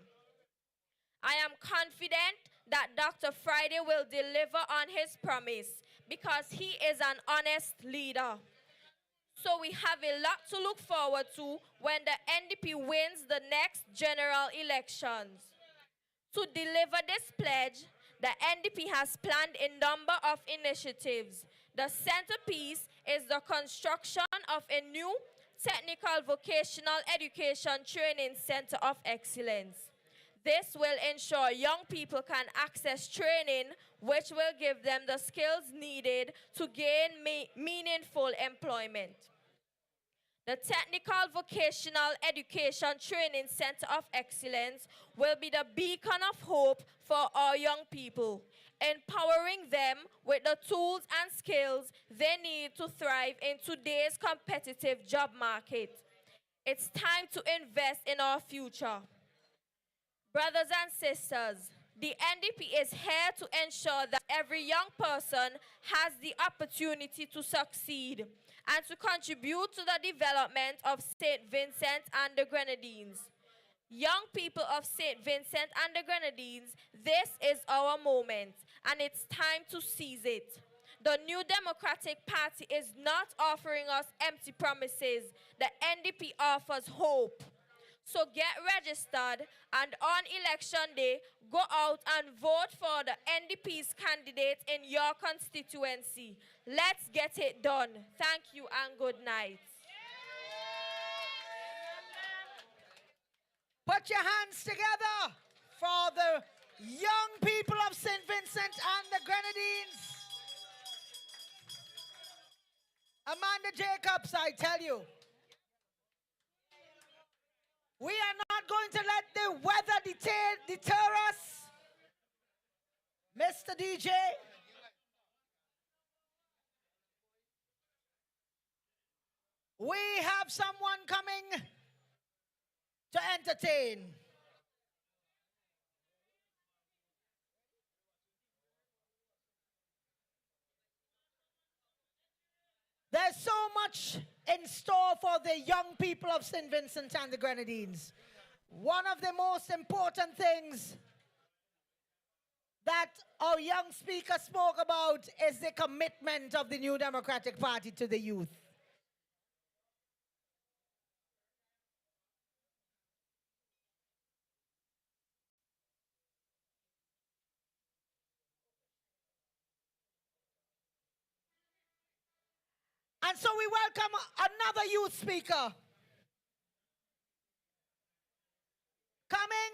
I am confident that Dr. Friday will deliver on his promise because he is an honest leader. So we have a lot to look forward to when the NDP wins the next general elections. To deliver this pledge, the NDP has planned a number of initiatives. The centerpiece is the construction of a new technical vocational education training center of excellence. This will ensure young people can access training which will give them the skills needed to gain meaningful employment. The Technical Vocational Education Training Center of Excellence will be the beacon of hope for our young people, empowering them with the tools and skills they need to thrive in today's competitive job market. It's time to invest in our future. Brothers and sisters, the NDP is here to ensure that every young person has the opportunity to succeed and to contribute to the development of St. Vincent and the Grenadines. Young people of St. Vincent and the Grenadines, this is our moment, and it's time to seize it. The New Democratic Party is not offering us empty promises. The NDP offers hope. So get registered, and on election day, go out and vote for the NDP's candidate in your constituency. Let's get it done. Thank you and good night. Put your hands together for the young people of St. Vincent and the Grenadines. Amanda Jacobs, I tell you, we are not going to let the weather deter us. Mr. DJ. We have someone coming to entertain. There's so much in store for the young people of St. Vincent and the Grenadines. One of the most important things that our young speaker spoke about is the commitment of the New Democratic Party to the youth. And so we welcome another youth speaker. Coming.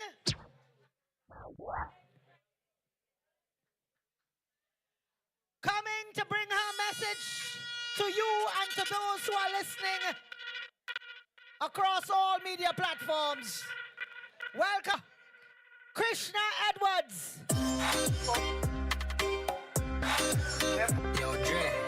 Coming to bring her message to you and to those who are listening across all media platforms. Welcome, Krishna Edwards. Yo, Dre.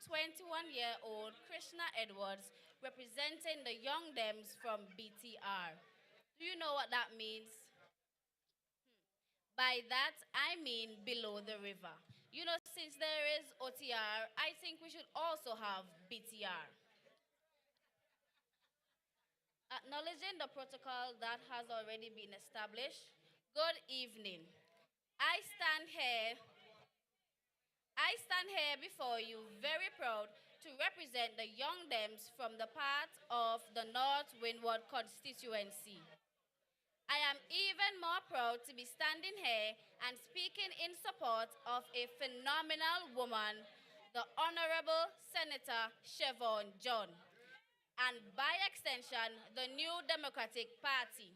21-year-old Krishna Edwards representing the Young Demz from BTR. Do you know what that means? By that, I mean below the river. You know, since there is OTR, I think we should also have BTR. Acknowledging the protocol that has already been established, good evening. I stand here before you very proud to represent the Young Demz from the part of the North Windward constituency. I am even more proud to be standing here and speaking in support of a phenomenal woman, the Honorable Senator Shevern, and by extension, the New Democratic Party.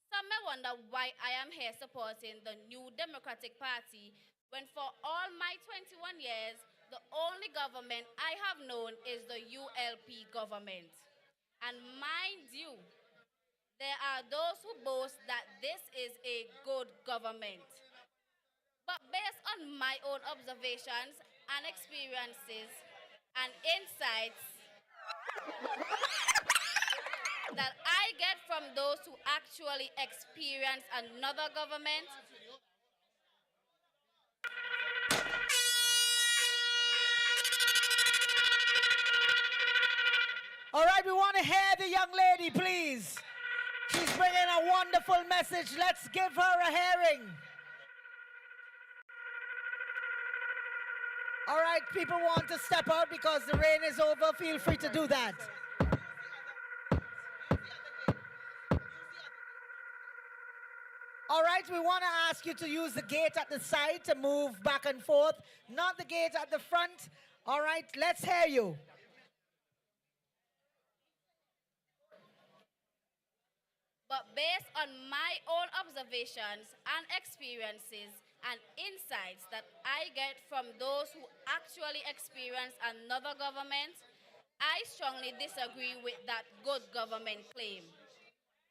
Some may wonder why I am here supporting the New Democratic Party when for all my 21 years, the only government I have known is the ULP government. And mind you, there are those who boast that this is a good government. But based on my own observations and experiences and insights that I get from those who actually experience another government, All right, we want to hear the young lady, please. She's bringing a wonderful message. Let's give her a hearing. All right, people want to step out because the rain is over. Feel free to do that. All right, we want to ask you to use the gate at the side to move back and forth, not the gate at the front. All right, let's hear you. but based on my own observations and experiences and insights that I get from those who actually experience another government, I strongly disagree with that good government claim.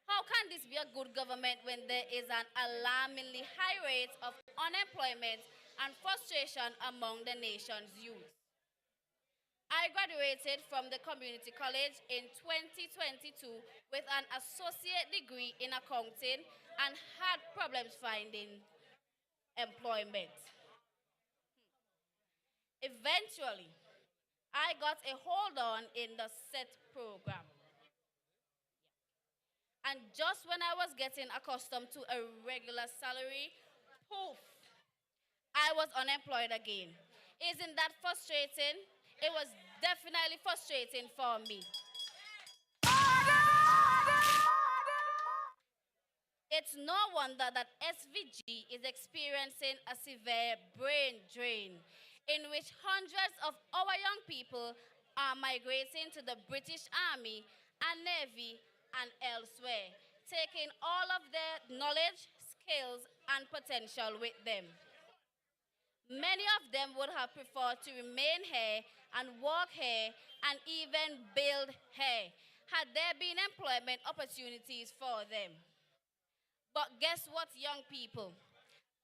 How can this be a good government when there is an alarmingly high rate of unemployment and frustration among the nation's youth? I graduated from the community college in 2022 with an associate degree in accounting and had problems finding employment. Eventually, I got a hold on in the SET program. And just when I was getting accustomed to a regular salary, poof, I was unemployed again. Isn't that frustrating? It was definitely frustrating for me. It's no wonder that SVG is experiencing a severe brain drain, in which hundreds of our young people are migrating to the British Army and Navy and elsewhere, taking all of their knowledge, skills, and potential with them. Many of them would have preferred to remain here and work here and even build here had there been employment opportunities for them. But guess what, young people?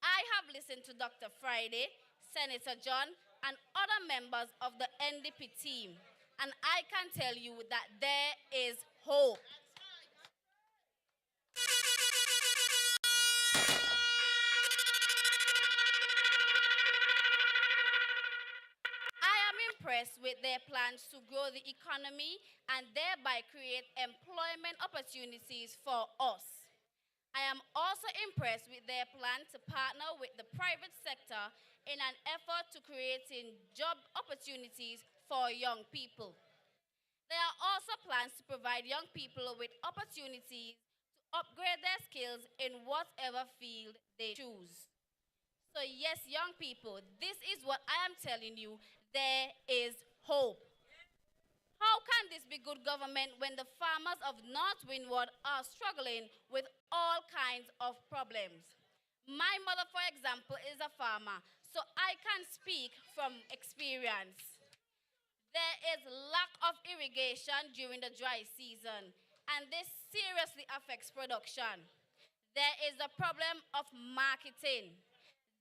I have listened to Dr. Friday, Senator John, and other members of the NDP team, and I can tell you that there is hope. I am impressed with their plans to grow the economy and thereby create employment opportunities for us. I am also impressed with their plan to partner with the private sector in an effort to creating job opportunities for young people. There are also plans to provide young people with opportunities to upgrade their skills in whatever field they choose. So yes, young people, this is what I am telling you. There is hope. How can this be good government when the farmers of North Windward are struggling with all kinds of problems? My mother, for example, is a farmer, so I can speak from experience. There is lack of irrigation during the dry season, and this seriously affects production. There is the problem of marketing.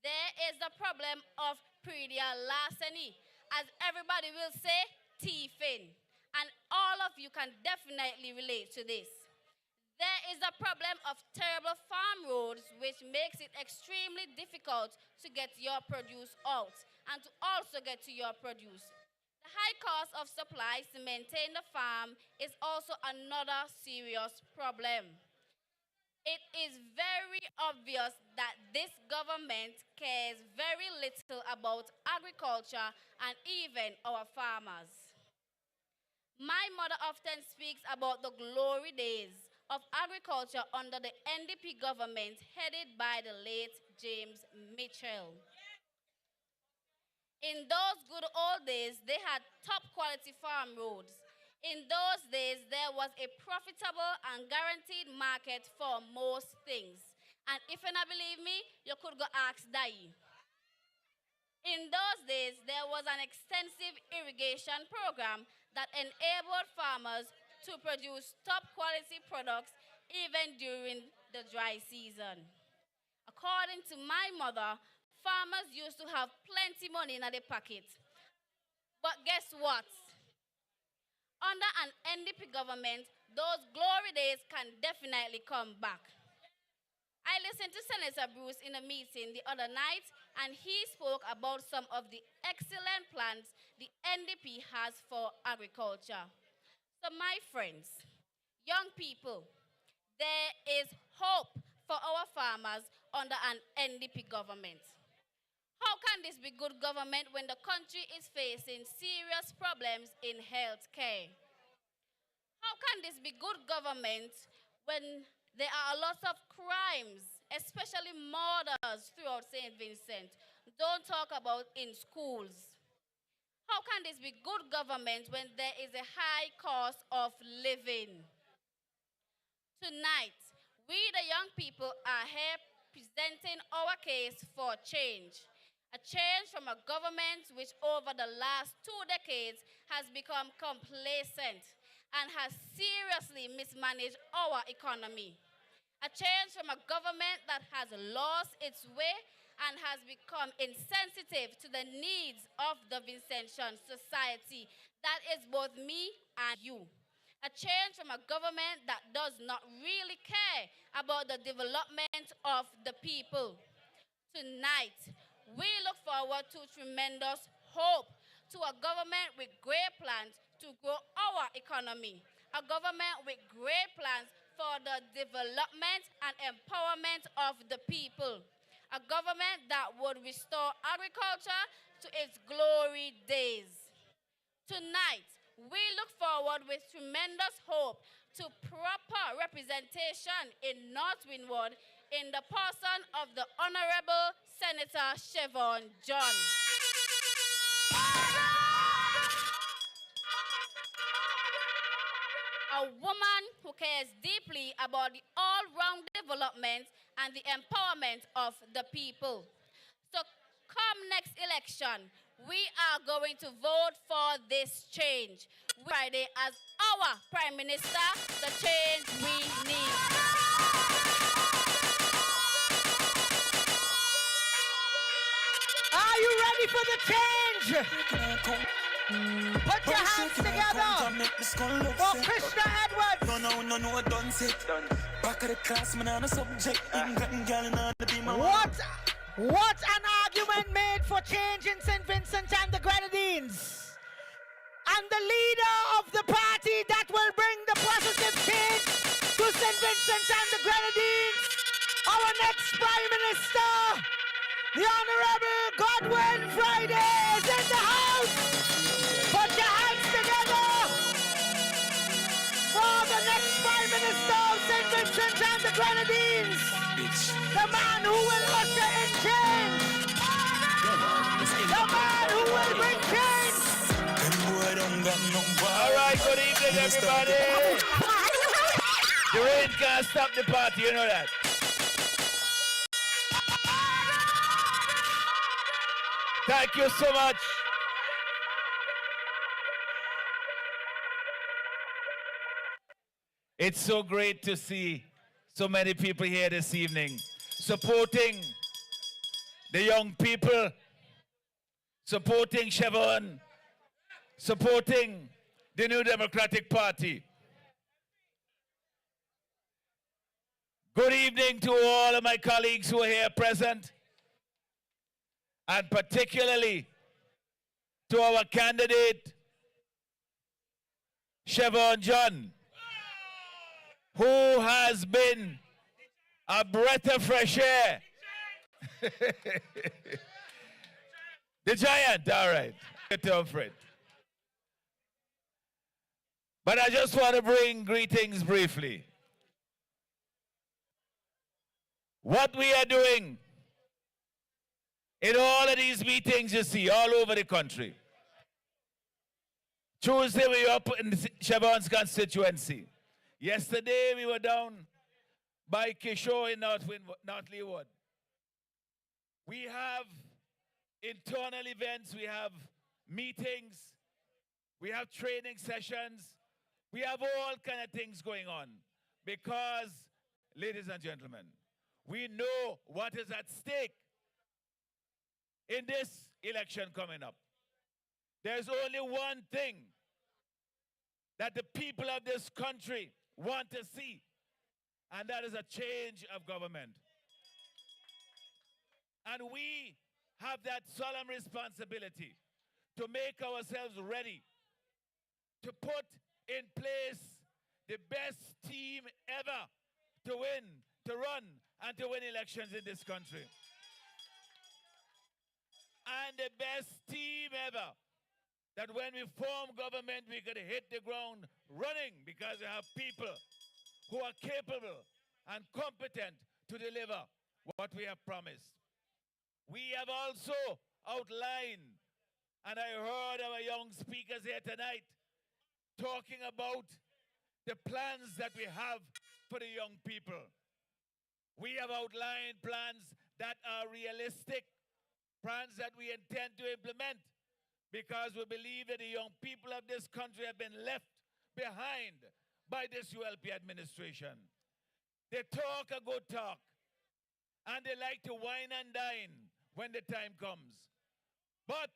There is the problem of predial larceny, as everybody will say, thieving. And all of you can definitely relate to this. There is a problem of terrible farm roads which makes it extremely difficult to get your produce out and to also get to your produce. The high cost of supplies to maintain the farm is also another serious problem. It is very obvious that this government cares very little about agriculture and even our farmers. My mother often speaks about the glory days of agriculture under the NDP government headed by the late James Mitchell. In those good old days, they had top quality farm roads. In those days, there was a profitable and guaranteed market for most things. And if you don't believe me, you could go ask Dai. In those days, there was an extensive irrigation program that enabled farmers to produce top quality products even during the dry season. According to my mother, farmers used to have plenty money in their pocket. But guess what? Under an NDP government, those glory days can definitely come back. I listened to Senator Bruce in a meeting the other night, and he spoke about some of the excellent plans the NDP has for agriculture. So my friends, young people, there is hope for our farmers under an NDP government. How can this be good government when the country is facing serious problems in health care? How can this be good government when there are a lot of crimes, especially murders throughout St. Vincent? Don't talk about in schools. How can this be good government when there is a high cost of living? Tonight, we the young people are here presenting our case for change. A change from a government which over the last 2 decades has become complacent and has seriously mismanaged our economy. A change from a government that has lost its way and has become insensitive to the needs of the Vincentian society. That is both me and you. A change from a government that does not really care about the development of the people. Tonight, we look forward to tremendous hope, to a government with great plans to grow our economy, a government with great plans for the development and empowerment of the people, a government that would restore agriculture to its glory days. Tonight, we look forward with tremendous hope to proper representation in North Windward in the person of the Honorable Senator Shevern John. A woman who cares deeply about the all-round development and the empowerment of the people. So come next election, we are going to vote for this change. Friday as our Prime Minister, the change we need. Are you ready for the change? Put your hands together for Krishna Edwards. No, done sit. Back of the class, man, on a subject. What an argument made for change in St. Vincent and the Grenadines. And the leader of the party that will bring the positive change to St. Vincent and the Grenadines, our next Prime Minister, the Honorable Godwin Friday, is in the house. Put your hands together for the next Prime Minister of St. Vincent and the Grenadines, the man who will usher in change, the man who will bring change. All right, good evening, everybody. The rain can't stop the party, you know that. Thank you so much. It's so great to see so many people here this evening supporting the young people, supporting Shevern, supporting the New Democratic Party. Good evening to all of my colleagues who are here present, and particularly to our candidate, Shevern John, who has been a breath of fresh air. The giant, all right. Get over it. But I just want to bring greetings briefly. What we are doing in all of these meetings you see all over the country. Tuesday we were up in Shevern's constituency. Yesterday we were down by Kishore in North Leeward. We have internal events, we have meetings, we have training sessions, we have all kind of things going on because, ladies and gentlemen, we know what is at stake in this election coming up. There's only one thing that the people of this country want to see, and that is a change of government. And we have that solemn responsibility to make ourselves ready to put in place the best team ever to win, to run, and to win elections in this country. And the best team ever that when we form government, we could hit the ground running because we have people who are capable and competent to deliver what we have promised. We have also outlined, and I heard our young speakers here tonight talking about the plans that we have for the young people. We have outlined plans that are realistic, plans that we intend to implement, because we believe that the young people of this country have been left behind by this ULP administration. They talk a good talk, and they like to wine and dine when the time comes. But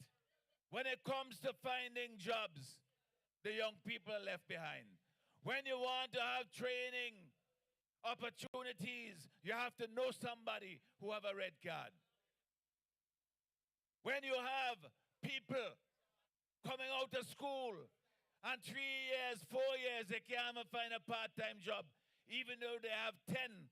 when it comes to finding jobs, the young people are left behind. When you want to have training opportunities, you have to know somebody who have a red card. When you have people coming out of school and 3 years, 4 years, they can't even find a part-time job, even though they have 10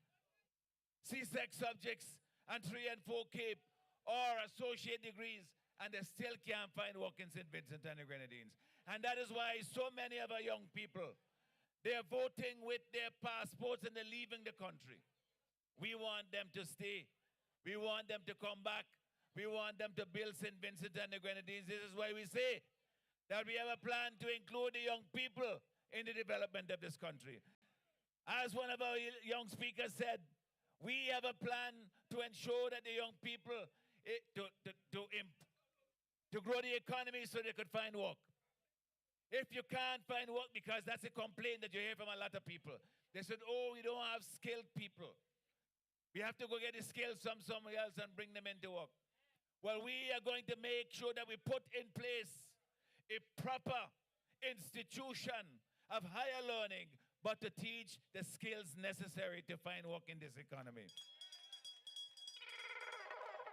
C-Sec subjects and 3 and 4 CAPE or associate degrees, and they still can't find work in St. Vincent and the Grenadines. And that is why so many of our young people, they're voting with their passports and they're leaving the country. We want them to stay. We want them to come back. We want them to build St. Vincent and the Grenadines. This is why we say that we have a plan to include the young people in the development of this country. As one of our young speakers said, we have a plan to ensure that the young people, to grow the economy so they could find work. If you can't find work, because that's a complaint that you hear from a lot of people. They said, oh, we don't have skilled people. We have to go get the skills from somewhere else and bring them into work. Well, we are going to make sure that we put in place a proper institution of higher learning, but to teach the skills necessary to find work in this economy.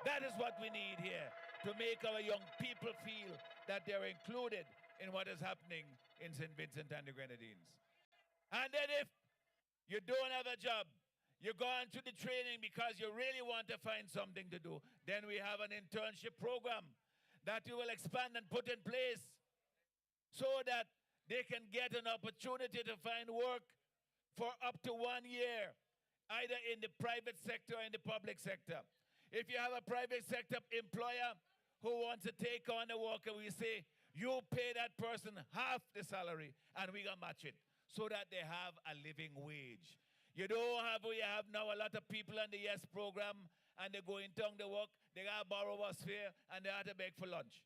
That is what we need here, to make our young people feel that they're included in what is happening in St. Vincent and the Grenadines. And then if you don't have a job, you're going through the training because you really want to find something to do, then we have an internship program that we will expand and put in place so that they can get an opportunity to find work for up to 1 year, either in the private sector or in the public sector. If you have a private sector employer who wants to take on a worker, we say, you pay that person half the salary and we gonna match it so that they have a living wage. You don't have what you have now, a lot of people on the YES program, and they go in town to work, they gotta borrow a sphere and they have to beg for lunch.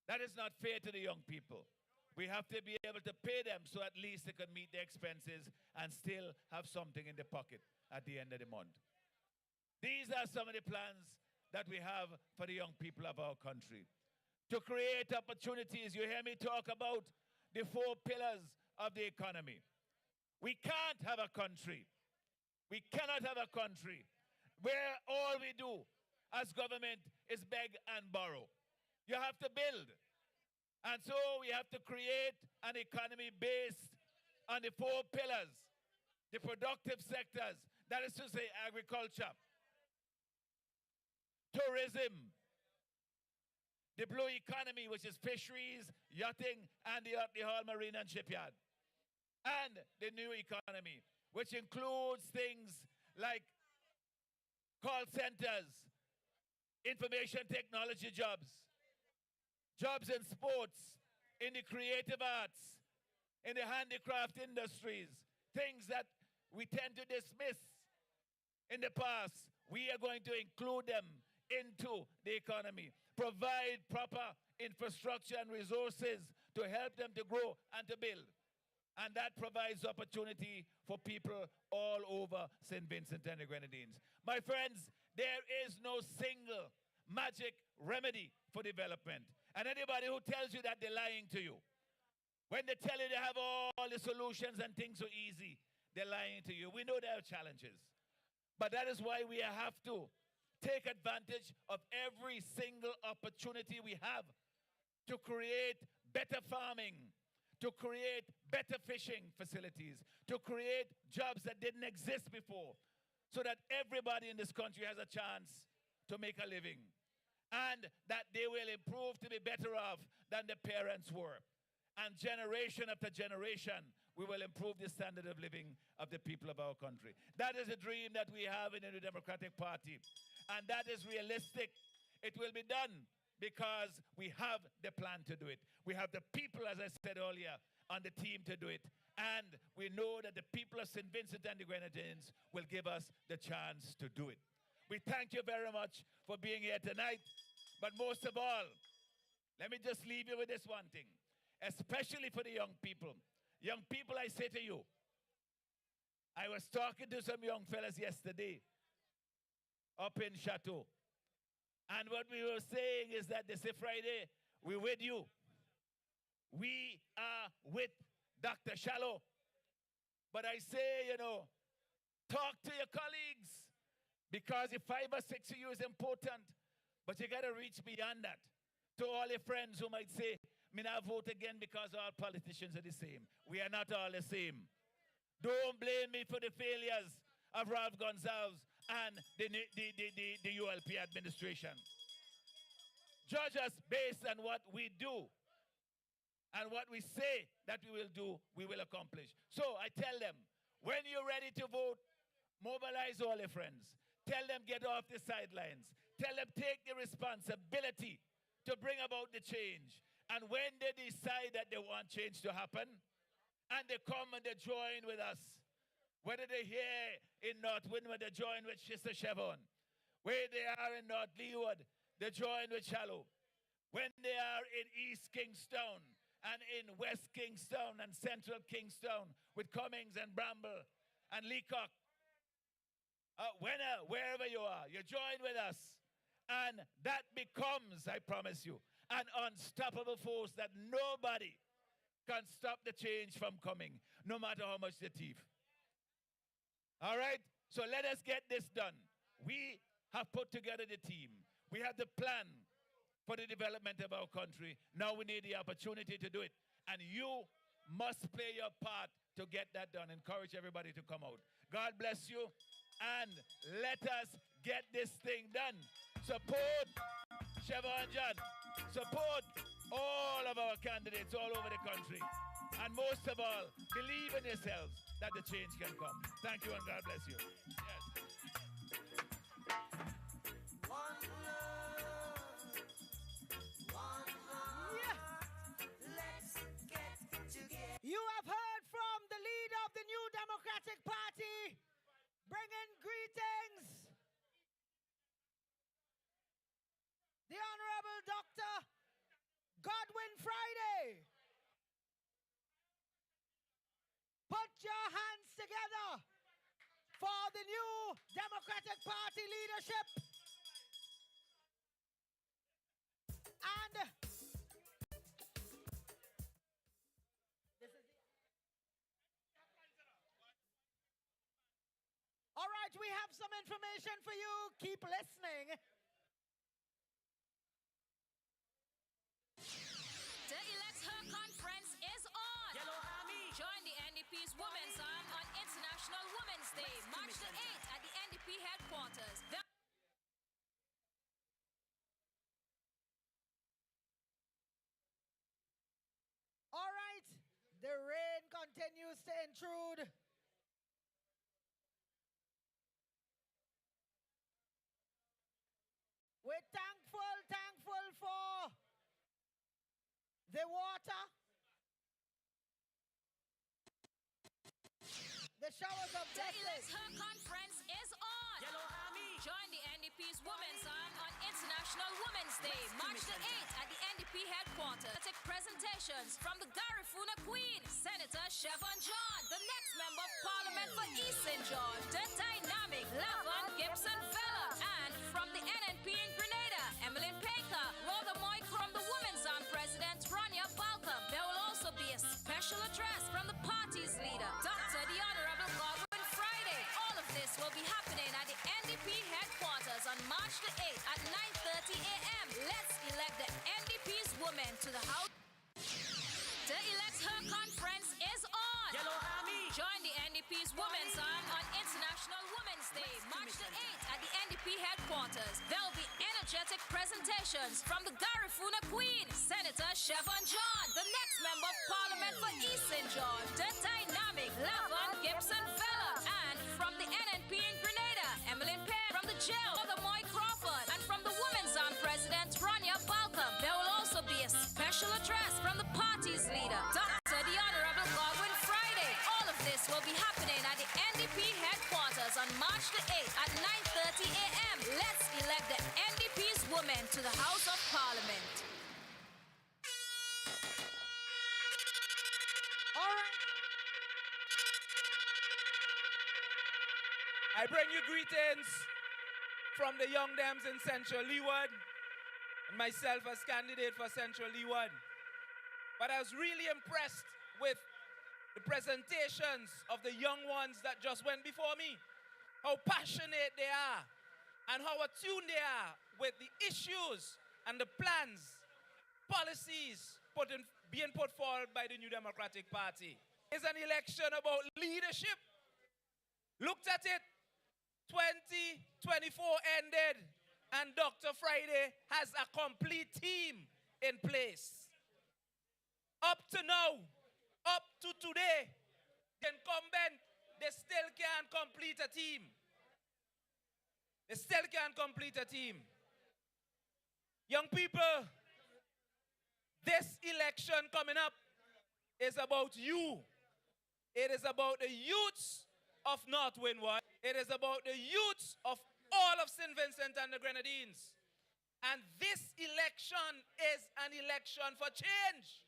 That is not fair to the young people. We have to be able to pay them so at least they can meet their expenses and still have something in the pocket at the end of the month. These are some of the plans that we have for the young people of our country. to create opportunities. You hear me talk about the 4 pillars of the economy. We can't have a country. We cannot have a country where all we do as government is beg and borrow. You have to build. And so we have to create an economy based on the 4 pillars, the productive sectors, that is to say agriculture, tourism, the blue economy, which is fisheries, yachting, and the whole marine and shipyard, and the new economy, which includes things like call centers, information technology jobs, jobs in sports, in the creative arts, in the handicraft industries, things that we tend to dismiss in the past. We are going to include them into the economy, provide proper infrastructure and resources to help them to grow and to build. And that provides opportunity for people all over St. Vincent and the Grenadines. My friends, there is no single magic remedy for development. And anybody who tells you that, they're lying to you. When they tell you they have all the solutions and things are easy, they're lying to you. We know there are challenges. But that is why we have to take advantage of every single opportunity we have to create better farming, to create better fishing facilities, to create jobs that didn't exist before, so that everybody in this country has a chance to make a living, and that they will improve to be better off than the parents were. And generation after generation, we will improve the standard of living of the people of our country. That is a dream that we have in the New Democratic Party. And that is realistic. It will be done because we have the plan to do it. We have the people, as I said earlier, on the team to do it. And we know that the people of St. Vincent and the Grenadines will give us the chance to do it. We thank you very much for being here tonight. But most of all, let me just leave you with this one thing, especially for the young people. Young people, I say to you, I was talking to some young fellas yesterday up in Chateau. And what we were saying is that they say, Friday, we're with you. We are with Dr. Shallow. But I say, talk to your colleagues, because the 5 or 6 of you is important. But you got to reach beyond that. To all your friends who might say, me not vote again because all politicians are the same. We are not all the same. Don't blame me for the failures of Ralph Gonsalves and the ULP administration. Judge us based on what we do. And what we say that we will do, we will accomplish. So I tell them, when you're ready to vote, mobilize all your friends. Tell them get off the sidelines. Tell them take the responsibility to bring about the change. And when they decide that they want change to happen, and they come and they join with us, whether they're here in North Windward, they join with Sister Shevern. Where they are in North Leeward, they join with Shallow. When they are in East Kingstown and in West Kingstown and Central Kingstown with Cummings and Bramble and Leacock, wherever you are, you join with us. And that becomes, I promise you, an unstoppable force that nobody can stop the change from coming, no matter how much they thief. All right? So let us get this done. We have put together the team. We have the plan for the development of our country. Now we need the opportunity to do it. And you must play your part to get that done. Encourage everybody to come out. God bless you. And let us get this thing done. Support Shevern John. Support all of our candidates all over the country. And most of all, believe in yourselves that the change can come. Thank you and God bless you. Yes. One love. Yes. Let's get together. You have heard from the leader of the New Democratic Party, bringing greetings, the Honorable Dr. Godwin Friday. Put your hands together for the New Democratic Party leadership. And All right, we have some information for you. Keep listening. The Elect Her Conference is on. Yellow Army. Join the NDP's Women's Arm on International Women's Day, March the 8th at the NDP headquarters. All right, the rain continues to intrude. We're thankful for the water, the showers of The blessing. Elect Her Conference is on. Yellow Army. Join the NDP's Women's Arm on International Women's Day, March the 8th at the NDP headquarters. Take presentations from the Garifuna Queen, Senator Shevern John, the next Member of Parliament for East St. George, the dynamic Lavon Gibson Fella, and from the NNP in Grenada, Emmeline Baker, Rhoda Moy from the Women's Arm President, Rania Balcom. There will also be a special address from the party's leader, Dr. the Honorable Godwin Friday. All of this will be happening at the NDP headquarters on March the 8th at 9:30 a.m. Let's elect the NDP's women to the House. The Elect Her Conference is on. Yellow Army. Join the NDP's Women's Arm on International Women's Day, March the 8th at the NDP headquarters. There will be energetic presentations from the Garifuna Queen, Senator Shevern John, the next Member of Parliament for East St. George, the dynamic Lavon Gibson Fella, and from the NNP in Grenada, Emmeline Baker, from the jail, Mother Moy Crawford, and from the Women's Arm President, Rania Balcom. There will also be a special address from the party's leader, Dr. the Honorable Godwin Friday. All of this will be happening at the NDP headquarters on March the 8th at 9:30 a.m. Let's elect the NDP's women to the House of Parliament. All right. I bring you greetings from the young Demz in Central Leeward, and myself as candidate for Central Leeward. But I was really impressed with the presentations of the young ones that just went before me, how passionate they are, and how attuned they are with the issues and the plans, policies being put forward by the New Democratic Party. It's an election about leadership. Looked at it, 2024 ended, and Dr. Friday has a complete team in place. Up to now, up to today, the incumbent, they still can't complete a team. They still can't complete a team. Young people, this election coming up is about you. It is about the youths of North Windward. It is about the youths of all of St. Vincent and the Grenadines. And this election is an election for change.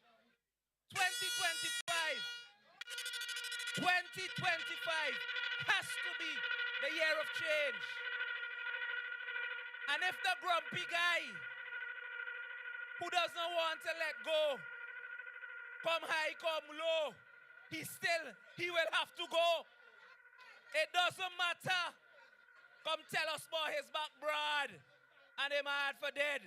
2025 has to be the year of change. And if the grumpy guy who doesn't want to let go, come high, come low, he will have to go. It doesn't matter. Come tell us about his back broad and him hard for dead.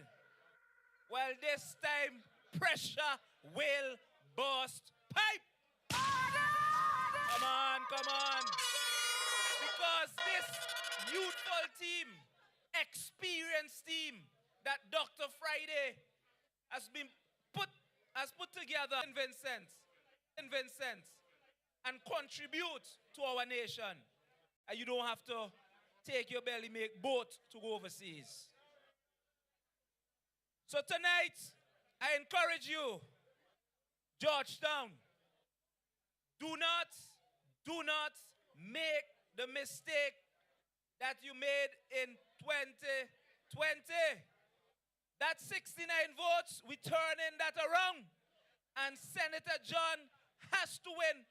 Well, this time, pressure will burst pipe. Come on, come on. Because this youthful team, experienced team that Dr. Friday has put together in Vincent, and contribute to our nation. And you don't have to take your belly make boat to go overseas. So tonight, I encourage you, Georgetown, do not make the mistake that you made in 2020. That 69 votes, we turning that around. And Senator John has to win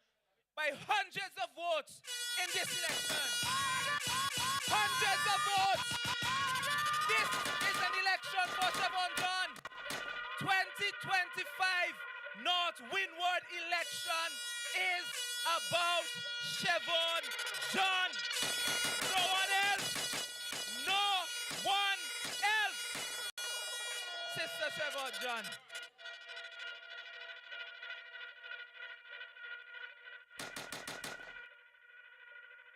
by hundreds of votes in this election. Hundreds of votes. This is an election for Shevern John. 2025 North Windward election is about Shevern John. Senator Shevern John.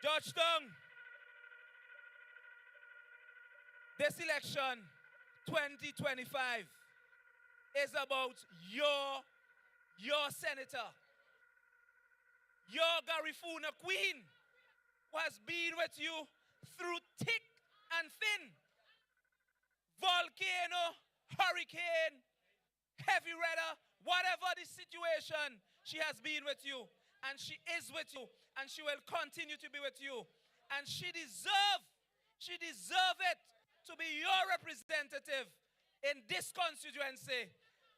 Georgetown, this election 2025 is about your senator, your Garifuna queen, who has been with you through thick and thin. Volcano, hurricane, heavy weather, whatever the situation, she has been with you. And she is with you. And she will continue to be with you. And she deserves it to be your representative in this constituency.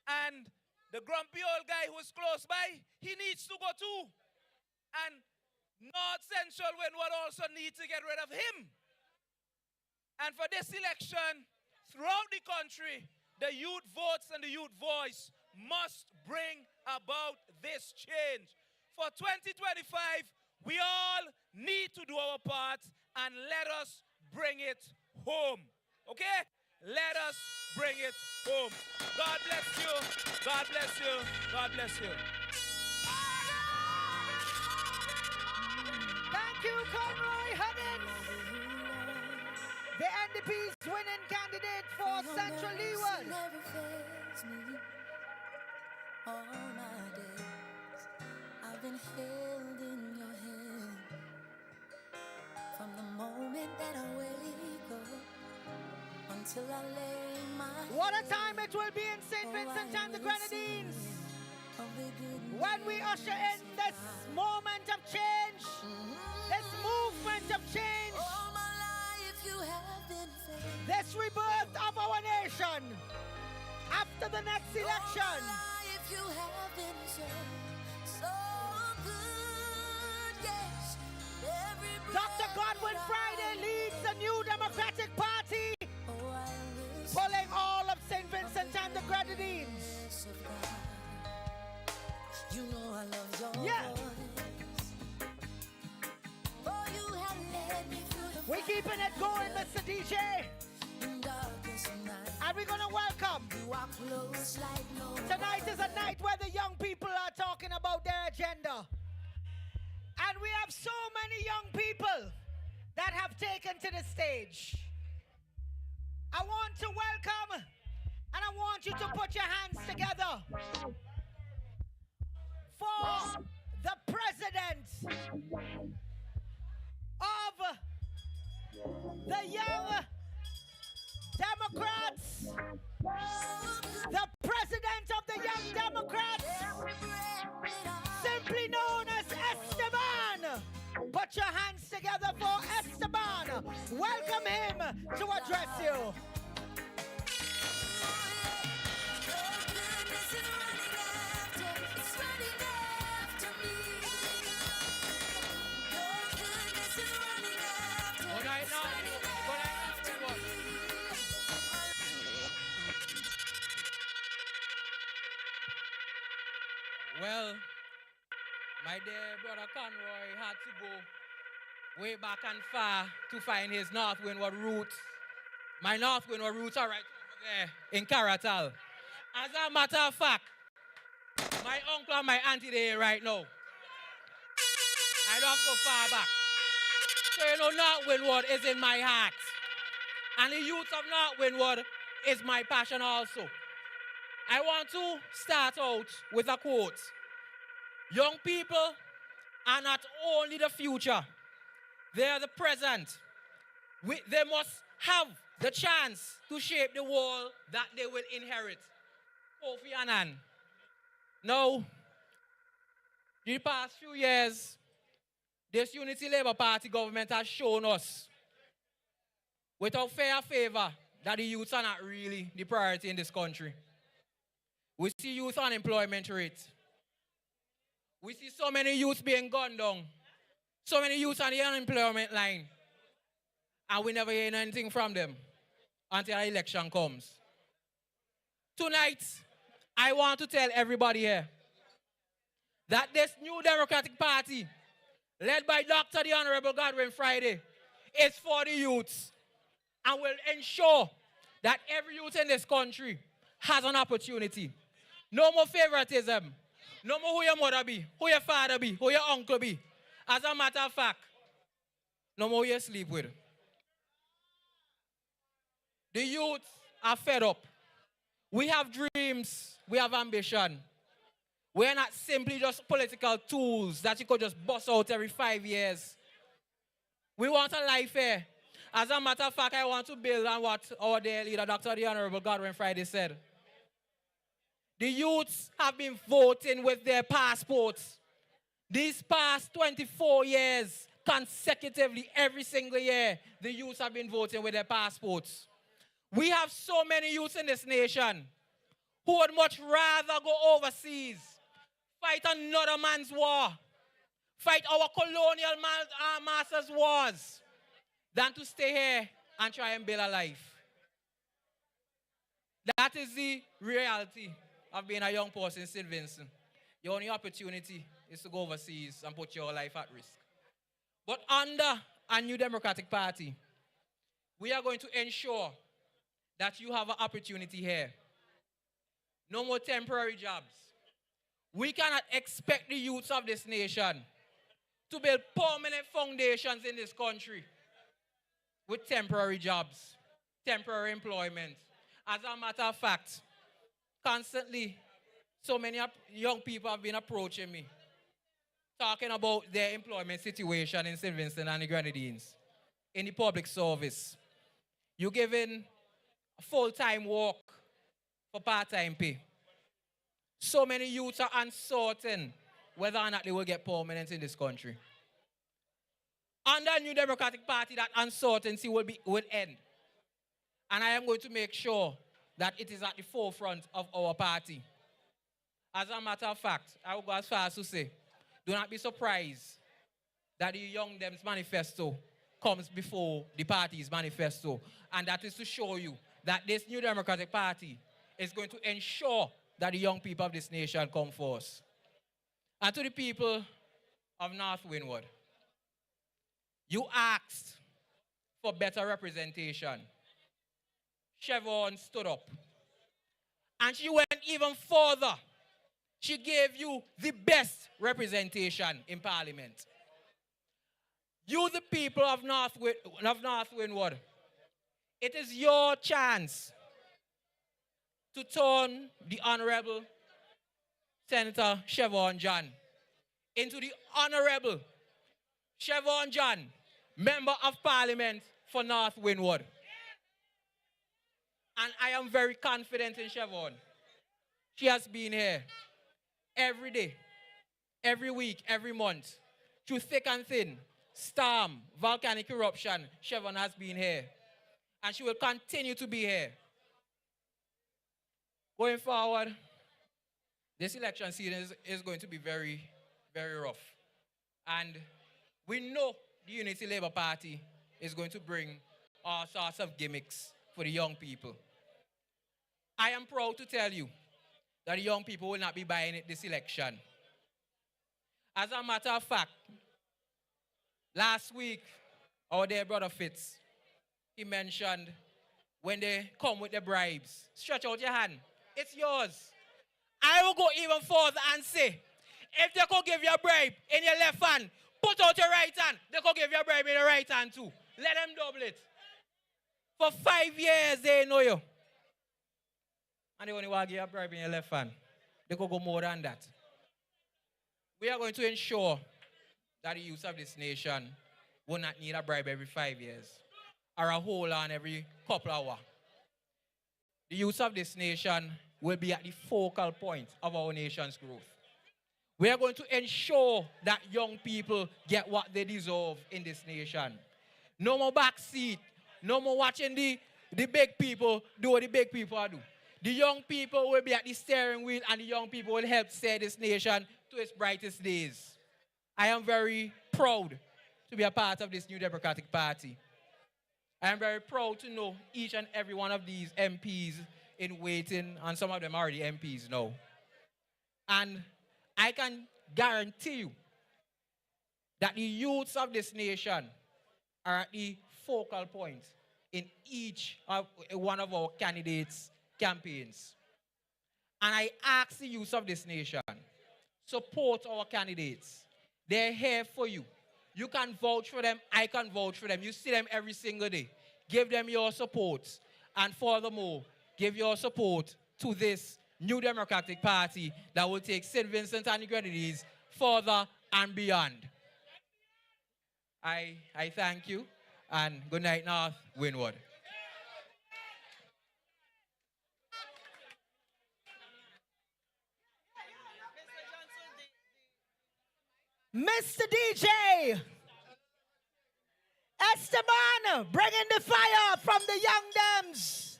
And the grumpy old guy who is close by, he needs to go too. And North Central Windward also needs to get rid of him. And for this election, throughout the country, the youth votes and the youth voice must bring about this change. For 2025, we all need to do our part and let us bring it home. Okay? Let us bring it home. God bless you. God bless you. God bless you. Thank you, Conroy Huggins, the NDP's winning candidate for Central Leeward. All my days, I've been held in your hand. From the moment that I wake up until I lay my head. What a time it will be in St. Vincent and the Grenadines when we usher in this moment of change, this movement of change, All my life you have been faithful. this rebirth of our nation after the next election. You have been so good, yes. Every Dr. Godwin Friday leads the New Democratic Party, pulling all of St. Vincent and the Grenadines. You know I love your Yeah. voice. Oh, you have led me through the We're keeping it going, Mr. DJ. darkest night. And we're going to welcome. You are close like no Tonight is a night where the young people are talking about their agenda. And we have so many young people that have taken to the stage. I want to welcome, and I want you to put your hands together for the president of the Young Democrats, the president of the Young Democrats, simply known as Esteban. Put your hands together for Esteban. Welcome him to address you. Well, my dear brother Conroy had to go way back and far to find his North Windward roots. My North Windward roots are right over there in Caratal. As a matter of fact, my uncle and my auntie there right now. I don't have to go far back. So you know North Windward is in my heart. And the youth of North Windward is my passion also. I want to start out with a quote. Young people are not only the future, they are the present. They must have the chance to shape the world that they will inherit. Kofi Annan. Now, the past few years, this Unity Labour Party government has shown us, without fair favor, that the youths are not really the priority in this country. We see youth unemployment rate. We see so many youths being gunned down. So many youths on the unemployment line. And we never hear anything from them until the election comes. Tonight, I want to tell everybody here that this new Democratic Party, led by Dr. the Honorable Godwin Friday, is for the youths and will ensure that every youth in this country has an opportunity. No more favoritism. No more who your mother be, who your father be, who your uncle be. As a matter of fact, no more who you sleep with. The youth are fed up. We have dreams. We have ambition. We're not simply just political tools that you could just bust out every 5 years. We want a life here. As a matter of fact, I want to build on what our dear leader, Dr. The Honorable Godwin Friday said. The youths have been voting with their passports. These past 24 years, consecutively, every single year, the youths have been voting with their passports. We have so many youths in this nation who would much rather go overseas, fight another man's war, fight our colonial masters' wars, than to stay here and try and build a life. That is the reality of being a young person in St. Vincent. Your only opportunity is to go overseas and put your life at risk. But under a new Democratic Party, we are going to ensure that you have an opportunity here. No more temporary jobs. We cannot expect the youths of this nation to build permanent foundations in this country with temporary jobs, temporary employment. As a matter of fact, constantly, so many young people have been approaching me, talking about their employment situation in St. Vincent and the Grenadines, in the public service. You're given full-time work for part-time pay. So many youths are uncertain whether or not they will get permanent in this country. Under a new Democratic Party, that uncertainty will end. And I am going to make sure that it is at the forefront of our party. As a matter of fact, I will go as far as to say, do not be surprised that the Young Demz manifesto comes before the party's manifesto. And that is to show you that this new Democratic Party is going to ensure that the young people of this nation come first. And to the people of North Windward, you asked for better representation. Shevern stood up. And she went even further. She gave you the best representation in Parliament. You, the people of North Windward, it is your chance to turn the Honorable Senator Shevern John into the Honorable Shevern John, Member of Parliament for North Windward. And I am very confident in Shevern. She has been here every day, every week, every month, through thick and thin, storm, volcanic eruption. Shevern has been here. And she will continue to be here. Going forward, this election season is going to be very, very rough. And we know the Unity Labour Party is going to bring all sorts of gimmicks for the young people. I am proud to tell you that the young people will not be buying it this election. As a matter of fact, last week, our dear brother Fitz, he mentioned when they come with the bribes, stretch out your hand. It's yours. I will go even further and say, if they could give you a bribe in your left hand, put out your right hand. They could give you a bribe in your right hand too. Let them double it. For 5 years, they know you. And they only want to give you a bribe in your left hand. They could go more than that. We are going to ensure that the youth of this nation will not need a bribe every 5 years or a hold on every couple of hours. The youth of this nation will be at the focal point of our nation's growth. We are going to ensure that young people get what they deserve in this nation. No more backseat. No more watching the big people do what the big people do. The young people will be at the steering wheel, and the young people will help steer this nation to its brightest days. I am very proud to be a part of this new Democratic Party. I am very proud to know each and every one of these MPs in waiting, and some of them are already MPs now. And I can guarantee you that the youths of this nation are at the focal point in each one of our candidates' campaigns. And I ask the youth of this nation, support our candidates. They're here for you. You can vouch for them. I can vouch for them. You see them every single day. Give them your support. And furthermore, give your support to this new Democratic Party that will take St. Vincent and the Grenadines further and beyond. I thank you, and good night, North Windward. Mr. DJ Esteban, bringing the fire from the young Demz.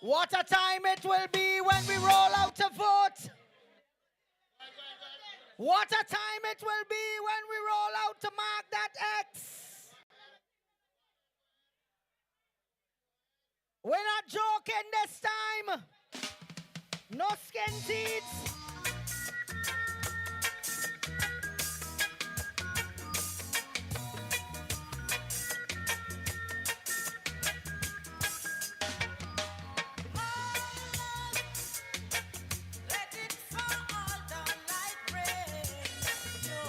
What a time it will be when we roll out to vote. What a time it will be when we roll out to mark that X. We're not joking this time. No skin teeth.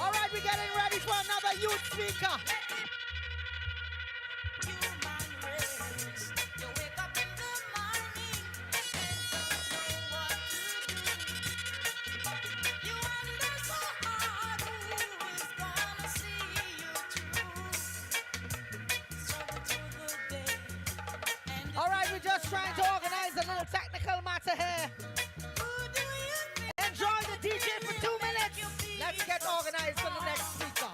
All right, we're getting ready for another youth speaker. All right, we're just trying to organize a little technical matter here. Enjoy the DJ for 2 minutes. Let's get organized for the next speaker.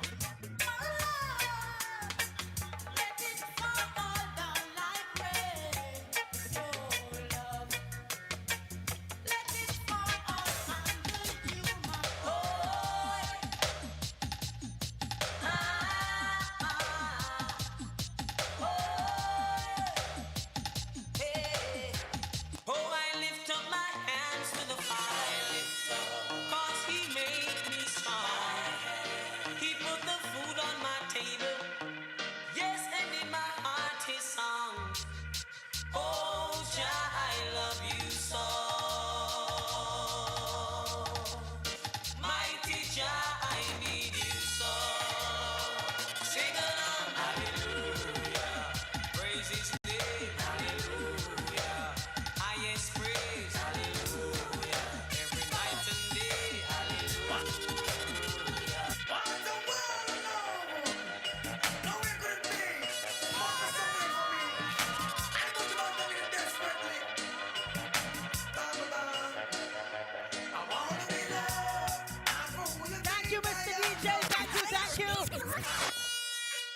Thank you, Mr. DJ. Thank you.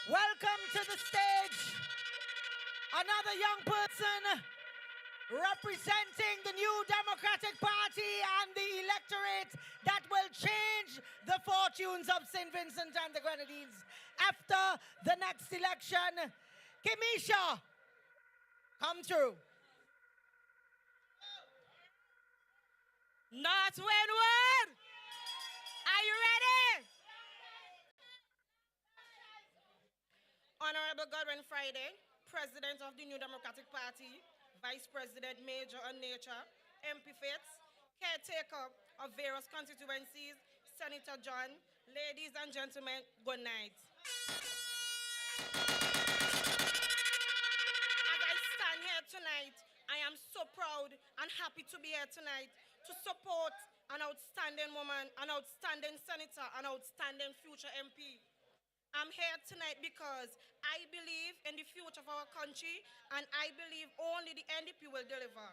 Welcome to the stage. Another young person representing the new Democratic Party and the electorate that will change the fortunes of St. Vincent and the Grenadines after the next election. Kimisha, come through. North Windward, are you ready? Honorable Godwin Friday, President of the New Democratic Party, Vice President Major on Nature, MP Fitz, caretaker of various constituencies, Senator John, ladies and gentlemen, good night. As I stand here tonight, I am so proud and happy to be here tonight to support an outstanding woman, an outstanding senator, an outstanding future MP. I'm here tonight because I believe in the future of our country and I believe only the NDP will deliver.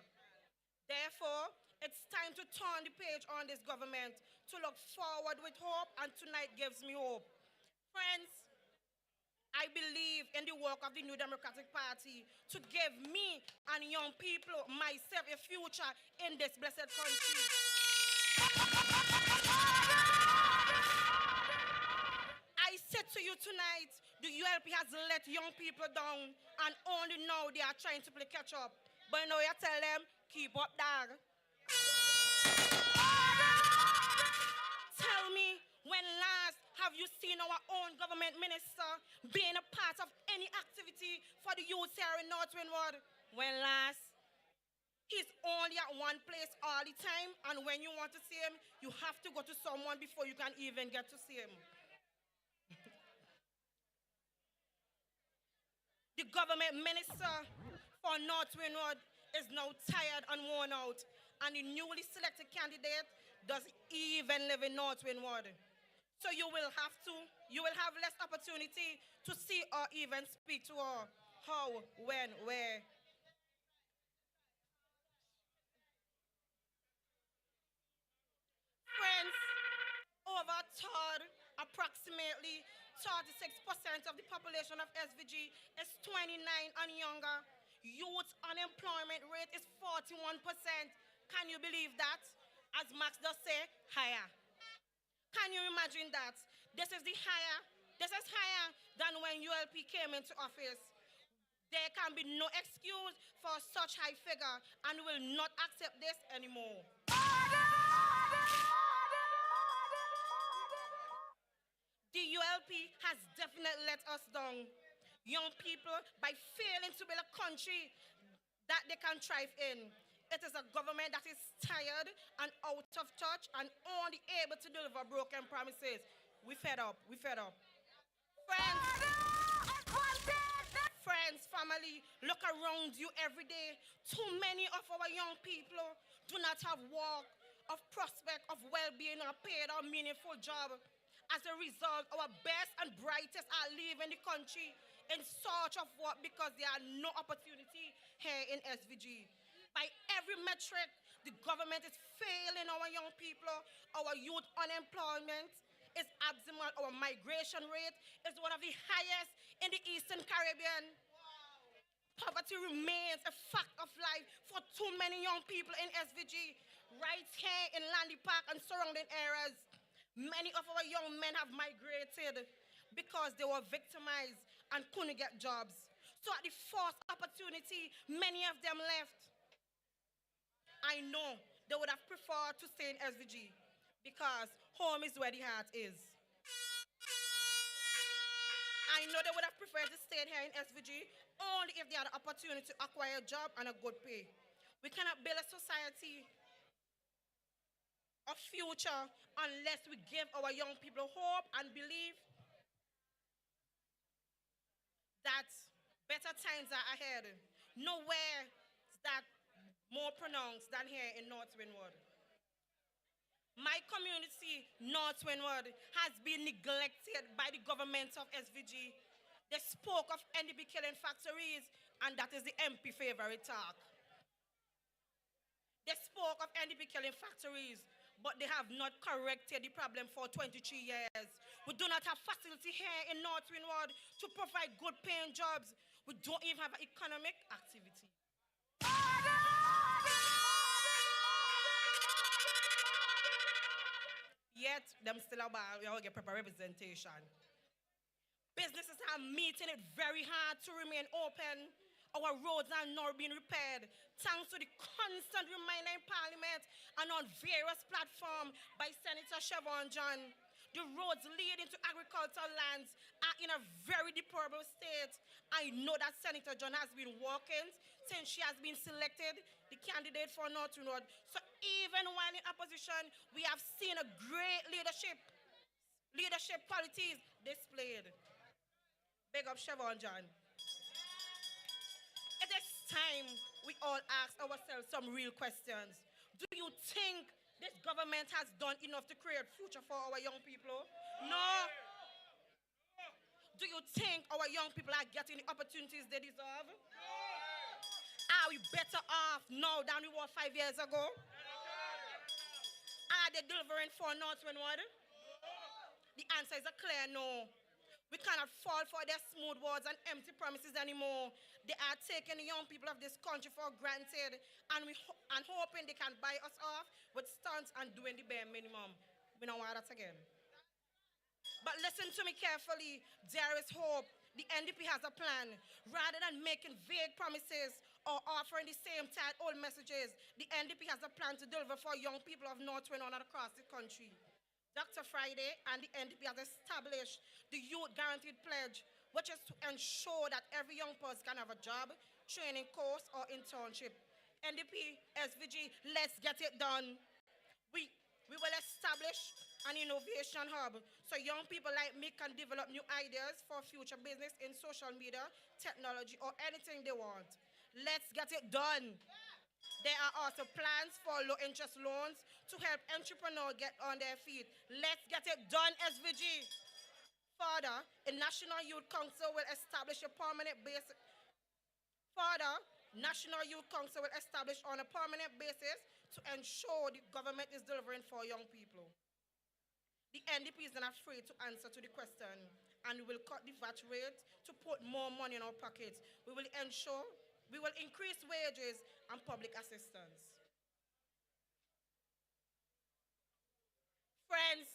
Therefore, it's time to turn the page on this government, to look forward with hope, and tonight gives me hope. Friends, I believe in the work of the New Democratic Party to give me and young people, myself, a future in this blessed country. I said to you tonight, the ULP has let young people down and only now they are trying to play catch up. But now you tell them, keep up, dog. Tell me, when last have you seen our own government minister being a part of any activity for the youth here in North Windward? When last? He's only at one place all the time, and when you want to see him, you have to go to someone before you can even get to see him. The government minister for North Windward is now tired and worn out, and the newly selected candidate doesn't even live in North Windward. So you will have less opportunity to see or even speak to her. How, when, where. Friends, over a third, approximately 36% of the population of SVG is 29 and younger. Youth unemployment rate is 41%. Can you believe that? As Max does say, higher. Can you imagine that? This is higher than when ULP came into office. There can be no excuse for such high figure, and we will not accept this anymore. The ULP has definitely let us down. Young people, by failing to build a country that they can thrive in. It is a government that is tired and out of touch and only able to deliver broken promises. We fed up. Friends, family, look around you every day. Too many of our young people do not have work, of prospect, of well-being, or paid or meaningful job. As a result, our best and brightest are leaving the country in search of work because there are no opportunity here in SVG. By every metric, the government is failing our young people. Our youth unemployment is abysmal. Our migration rate is one of the highest in the Eastern Caribbean. Poverty remains a fact of life for too many young people in SVG, right here in Landy Park and surrounding areas. Many of our young men have migrated because they were victimized and couldn't get jobs. So at the first opportunity, many of them left. I know they would have preferred to stay in SVG because home is where the heart is. I know they would have preferred to stay here in SVG only if they had the opportunity to acquire a job and a good pay. We cannot build a society of future unless we give our young people hope and believe that better times are ahead. Nowhere is that more pronounced than here in North Windward. My community, North Windward, has been neglected by the government of SVG. They spoke of NDP killing factories, and that is the MP favorite talk. They spoke of NDP killing factories, but they have not corrected the problem for 23 years. We do not have facility here in North Windward to provide good paying jobs. We don't even have economic activity. Yet, them still about, we all get proper representation. Businesses are meeting it very hard to remain open. Our roads are not being repaired, thanks to the constant reminder in Parliament and on various platforms by Senator Shevern. The roads leading to agricultural lands are in a very deplorable state. I know that Senator John has been working since she has been selected the candidate for North Windward. So even while in opposition, we have seen a great leadership qualities displayed. Big up Shevern. It is time we all ask ourselves some real questions. Do you think this government has done enough to create future for our young people? No. Do you think our young people are getting the opportunities they deserve? Are we better off now than we were 5 years ago? Are they delivering for North Windward? The answer is a clear no. We cannot fall for their smooth words and empty promises anymore. They are taking the young people of this country for granted and hoping they can buy us off with stunts and doing the bare minimum. We don't want that again. But listen to me carefully. There is hope. The NDP has a plan. Rather than making vague promises or offering the same tired old messages, the NDP has a plan to deliver for young people of North Windward and across the country. Dr. Friday and the NDP has established the Youth Guaranteed Pledge, which is to ensure that every young person can have a job, training course, or internship. NDP, SVG, let's get it done. We will establish an innovation hub so young people like me can develop new ideas for future business in social media, technology, or anything they want. Let's get it done. There are also plans for low-interest loans to help entrepreneurs get on their feet. Let's get it done, SVG. Further, a National Youth Council will establish a permanent basis. Further, National Youth Council will establish on a permanent basis to ensure the government is delivering for young people. The NDP is not afraid to answer to the question, and we will cut the VAT rate to put more money in our pockets. We will increase wages and public assistance. Friends,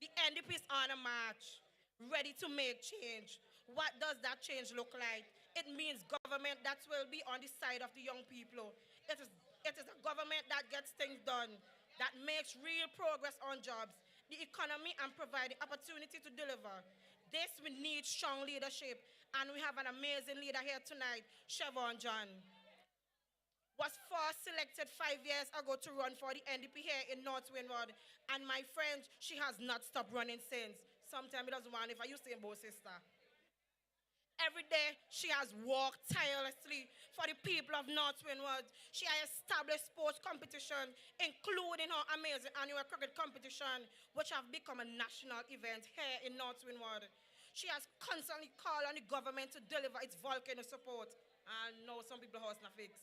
the NDP is on a march, ready to make change. What does that change look like? It means government that will be on the side of the young people. It is a government that gets things done, that makes real progress on jobs, the economy, and provide the opportunity to deliver. This we need strong leadership, and we have an amazing leader here tonight, Shevern John. Was first selected 5 years ago to run for the NDP here in North Windward, and my friend, she has not stopped running since. Sometimes it doesn't want if I used to say both sister. Every day, she has worked tirelessly for the people of North Windward. She has established sports competition, including her amazing annual cricket competition, which have become a national event here in North Windward. She has constantly called on the government to deliver its volcano support. And now some people house not fix.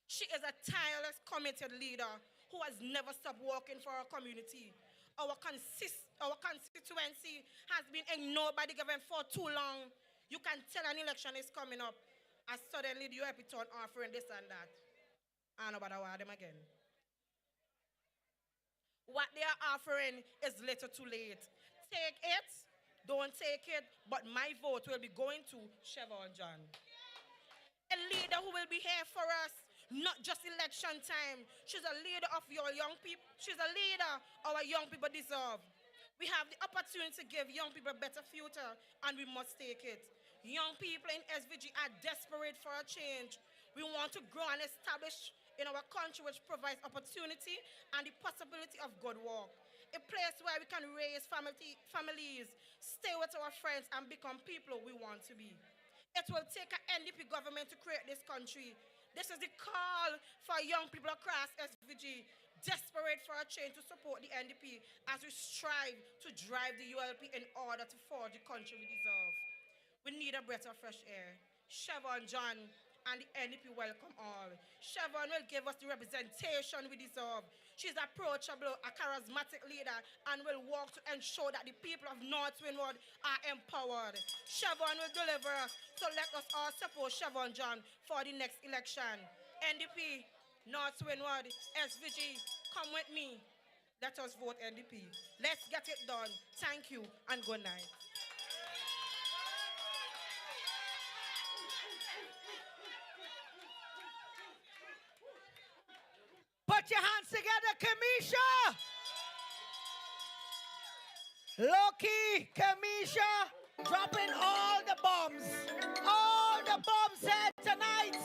She is a tireless, committed leader who has never stopped working for our community. Our constituency has been ignored by the government for too long. You can tell an election is coming up, and suddenly the UP turn offering this and that. I don't know about them again. What they are offering is little too late. Take it, don't take it, but my vote will be going to Shevern John. A leader who will be here for us, not just election time. She's a leader of your young people. She's a leader our young people deserve. We have the opportunity to give young people a better future, and we must take it. Young people in SVG are desperate for a change. We want to grow and establish in our country which provides opportunity and the possibility of good work. A place where we can raise families, stay with our friends, and become people we want to be. It will take an NDP government to create this country. This is the call for young people across SVG, desperate for a change to support the NDP as we strive to drive the ULP in order to forge the country we deserve. We need a breath of fresh air. Shevern John and the NDP welcome all. Shevern will give us the representation we deserve. She's approachable, a charismatic leader, and will work to ensure that the people of North Windward are empowered. Shevern will deliver, so let us all support Shevern John for the next election. NDP, North Windward, SVG, come with me. Let us vote NDP. Let's get it done. Thank you and good night. Put your hands together, Kamisha. Loki, Kamisha, dropping all the bombs. All the bombs here tonight.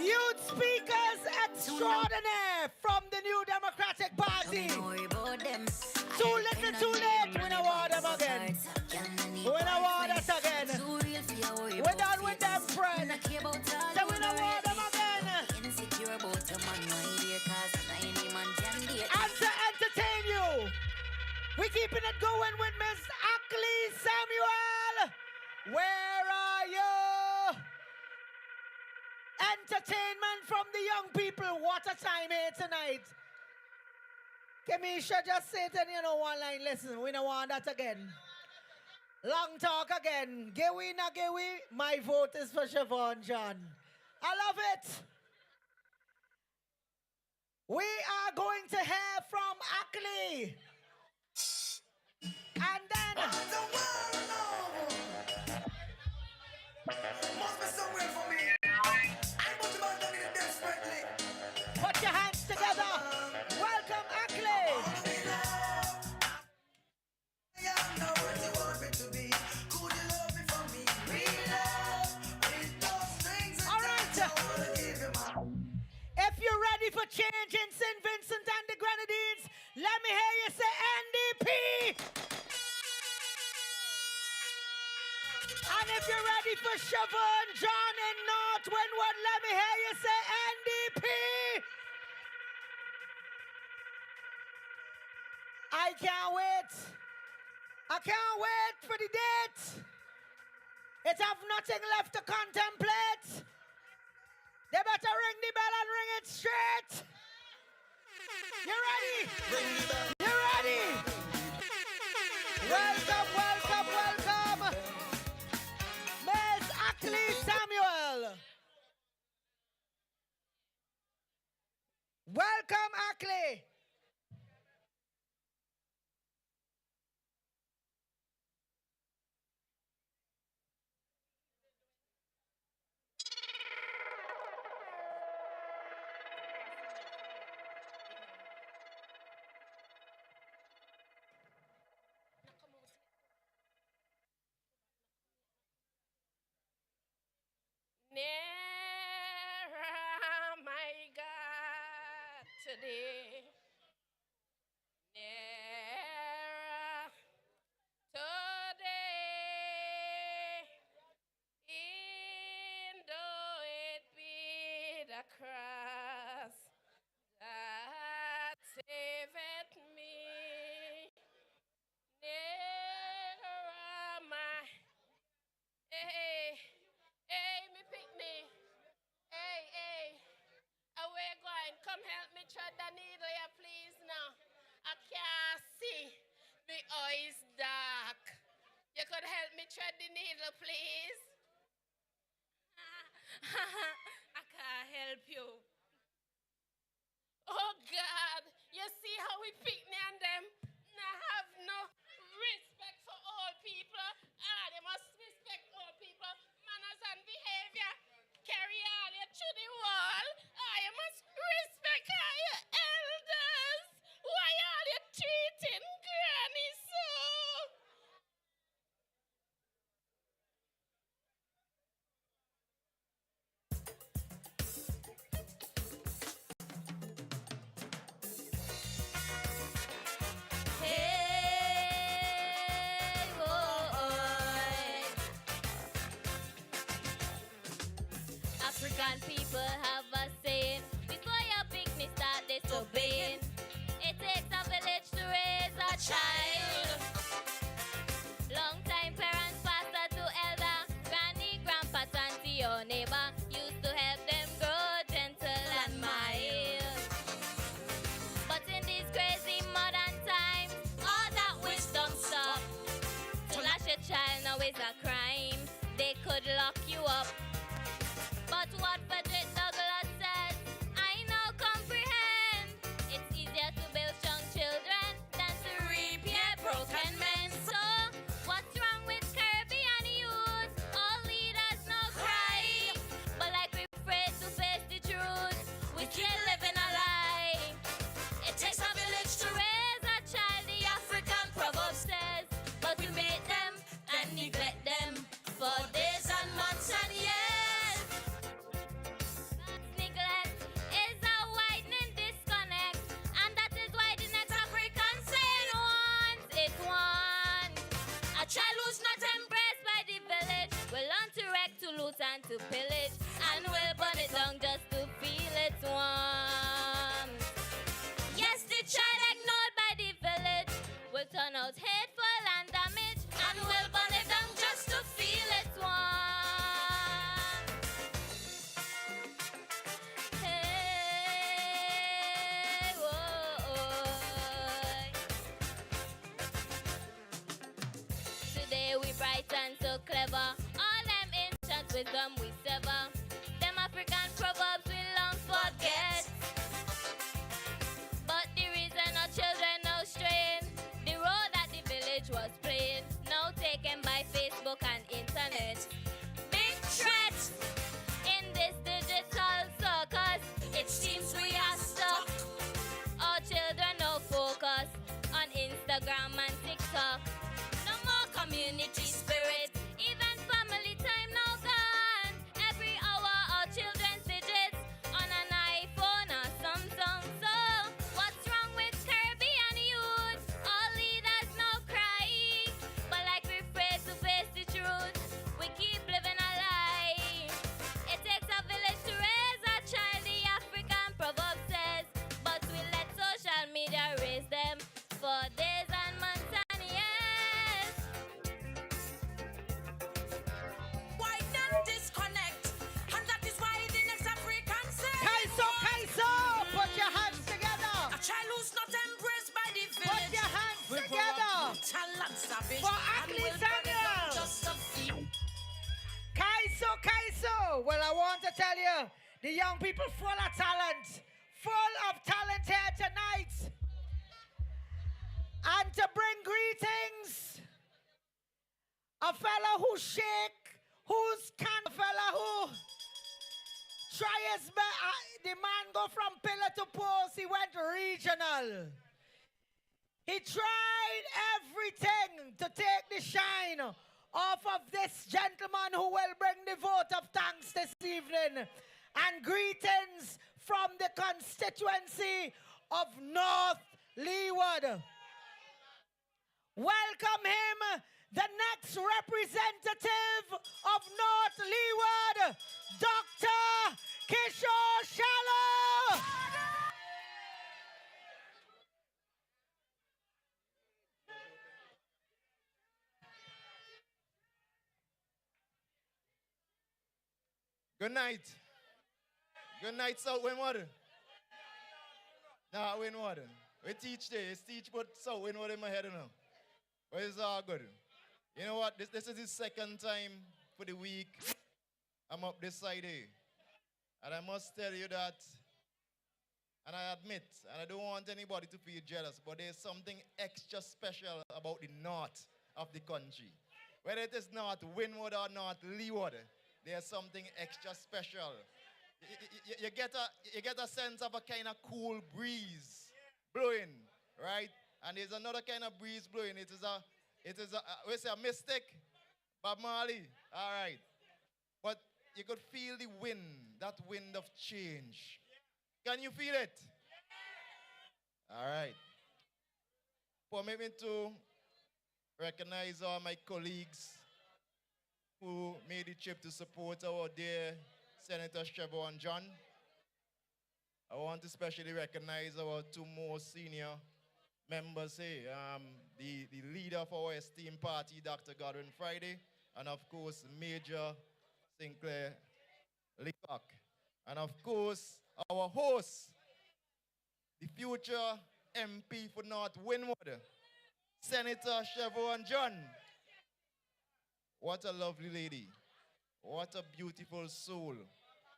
Youth speakers extraordinaire from the New Democratic Party. Too little, too late. We don't want them again. We don't want us again. We're done with them, friend. So we don't want them again. And to entertain you, we're keeping it going with Miss Ackley Samuel. Where are you? Entertainment from the young people. What a time here tonight. Kamisha just said, one line. Listen, we don't want that again. Long talk again. Gewi na gewi. My vote is for Shevern John. I love it. We are going to hear from Ackley. And then... Must be somewhere for me. Put your hands together. Welcome, Ackley. Shevern John in North Windward. Let me hear you say NDP. I can't wait. I can't wait for the date. It have nothing left to contemplate. They better ring the bell and ring it straight. You ready? Ring the bell. You ready? Welcome, welcome, welcome. Miss Ackley Samuel. Welcome, Ackley. Nearer, my God, today. Nearer today. In though it be the cross that saveth me. Nearer, my hey. Hey, me picnic. Hey, hey. Away going. Come help me thread the needle here, please, now. I can't see. My eyes dark. You could help me thread the needle, please? I can't help you. Oh, God. You see how we picnic and them? I have no respect for all people. They must respect all people. Manners and behavior. Carry all you through the wall. You must respect all your elders. Why are you treating Granny so? Hey, boy. African people have a saying, before your picnic start disobeying. It takes a village to raise a child. Long time parents, pastor to elder, granny, grandpa, auntie, or neighbor used to help them grow gentle and mild. But in these crazy modern times, all that wisdom stop. To lash a child now is a crime. They could lock you up. But what Frederick Douglass says, I now comprehend. It's easier to build strong children than to repair broken men. So, what's wrong with Caribbean youth? All leaders now cry. But like we're afraid to face the truth, we still living a lie. It takes a village to raise a child, the African proverb says. But we make them and neglect them for days and months and years. Neglect is a widening disconnect, and that is why the next African saying wants it wants. A child who's not embraced by the village will learn to wreck, to loot, and to pillage, and will burn it down just to feel its warmth. Yes, the child ignored by the village will turn out hateful and damage, and will burn it down just to feel its warmth. Hey, whoa. Today we bright and so clever. All them ancient wisdom we sever. Them African proverbs we long forget. But the reason our children now straying, the role that the village was playing, now taken by Facebook and internet. Big threat in this digital circus. It seems we are stuck. Our children now focus on Instagram and TikTok. No more community spirit, even family time now gone. Every hour our children digits on an iPhone or Samsung. So what's wrong with Caribbean youth? All leaders now cry, but like we're afraid to face the truth, we keep living a lie. values not embraced by the village. Put your hands We grow together up brutal and savage. for and Ugly we'll burn it down Samuel. just to feel. Kaiso. Well, I want to tell you, the young people full of talent here tonight. And to bring greetings, a fella who shake, who's a fella who try his best. The man go from pillar to post, he went regional. He tried everything to take the shine off of this gentleman who will bring the vote of thanks this evening. And greetings from the constituency of North Leeward. Welcome him, the next representative of North Leeward, Dr. Kishore Shallow. Good night. Good night, South Windward. Nah, Windward. We teach there. It's teach but South Windward in my head now. But it's all good. You know what? This is the second time for the week I'm up this side here. And I must tell you that, and I admit, and I don't want anybody to feel jealous, but there's something extra special about the north of the country. Whether it is North Windward or North Leeward, there's something extra special. You get a sense of a kind of cool breeze blowing, right? And there's another kind of breeze blowing. It is a mystic, Bob Marley, all right. But you could feel the wind, that wind of change. Can you feel it? All right. Permit me to recognize all my colleagues who made the trip to support our dear Senator Shevern John. I want to especially recognize our two more senior members here. The leader of our esteemed party, Dr. Godwin Friday, and of course, Major Sinclair Leacock. And of course, our host, the future MP for North Windward, Senator Shevern John. What a lovely lady. What a beautiful soul.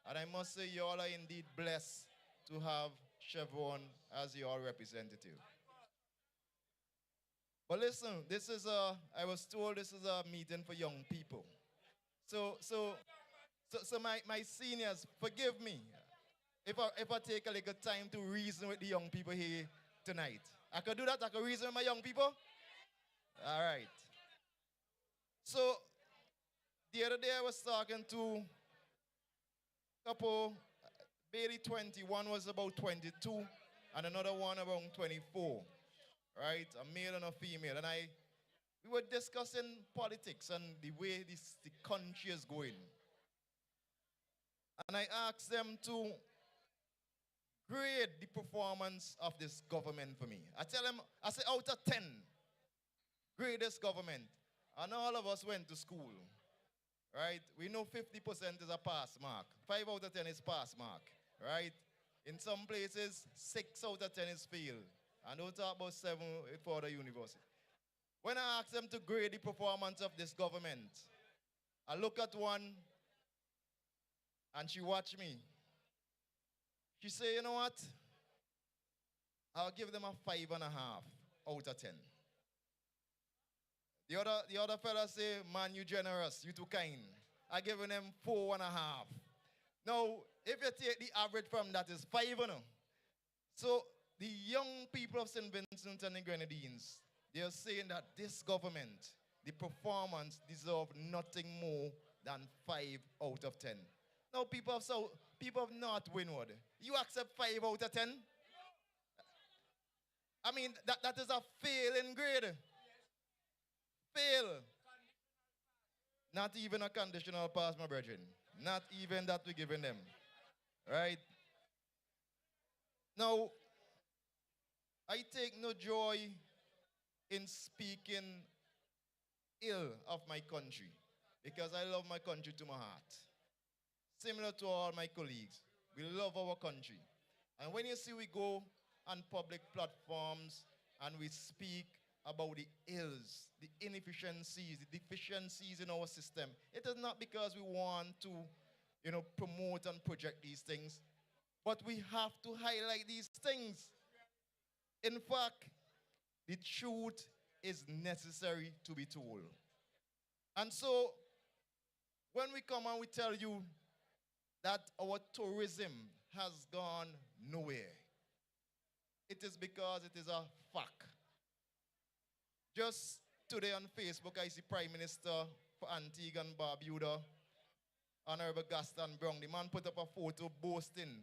And I must say, you all are indeed blessed to have Shevern as your representative. But listen, I was told this is a meeting for young people. So my seniors, forgive me if I take a little time to reason with the young people here tonight. I could do that? I could reason with my young people? All right. So, the other day I was talking to a couple, barely 20. One was about 22, and another one around 24. Right? A male and a female. And we were discussing politics and the way the country is going. And I asked them to grade the performance of this government for me. I tell them, I say out of 10, grade this government. And all of us went to school. Right? We know 50% is a pass mark. 5 out of 10 is pass mark. Right? In some places, 6 out of 10 is fail. And don't talk about 7 for the university. When I asked them to grade the performance of this government, I look at one and she watched me. She said, you know what? I'll give them a 5.5 out of 10. The other fella say, man, you generous, you too kind. I giving them 4.5. Now, if you take the average from that is 5, you know. So the young people of St. Vincent and the Grenadines, they are saying that this government, the performance deserve nothing more than 5 out of 10. Now, people of North Windward, you accept 5 out of 10? I mean, that is a failing grade. Fail. Not even a conditional pass, my brethren. Not even that we're giving them. Right? Now, I take no joy in speaking ill of my country because I love my country to my heart. Similar to all my colleagues, we love our country. And when you see we go on public platforms and we speak about the ills, the inefficiencies, the deficiencies in our system, it is not because we want to, promote and project these things, but we have to highlight these things. In fact, the truth is necessary to be told. And so, when we come and we tell you that our tourism has gone nowhere, it is because it is a fact. Just today on Facebook, I see Prime Minister for Antigua and Barbuda, Honorable Gaston Brown. The man put up a photo boasting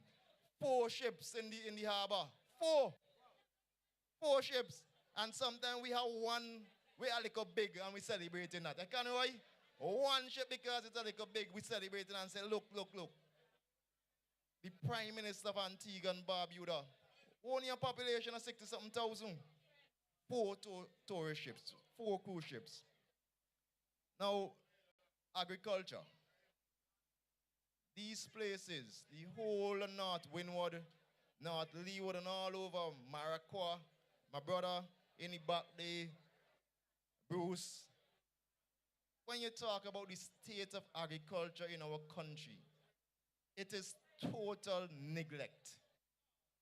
4 ships in the harbor. 4 ships. And sometimes we have one, we are a little big and we celebrating that. I can't know why. 1 ship because it's a little big, we celebrating and say, look. The Prime Minister of Antigua and Barbuda, only a population of 60-something thousand. 4 tourist ships, 4 cruise ships. Now, agriculture. These places, the whole of North Windward, North Leeward, and all over Maraqua, my brother, in the back there, Bruce. When you talk about the state of agriculture in our country, it is total neglect.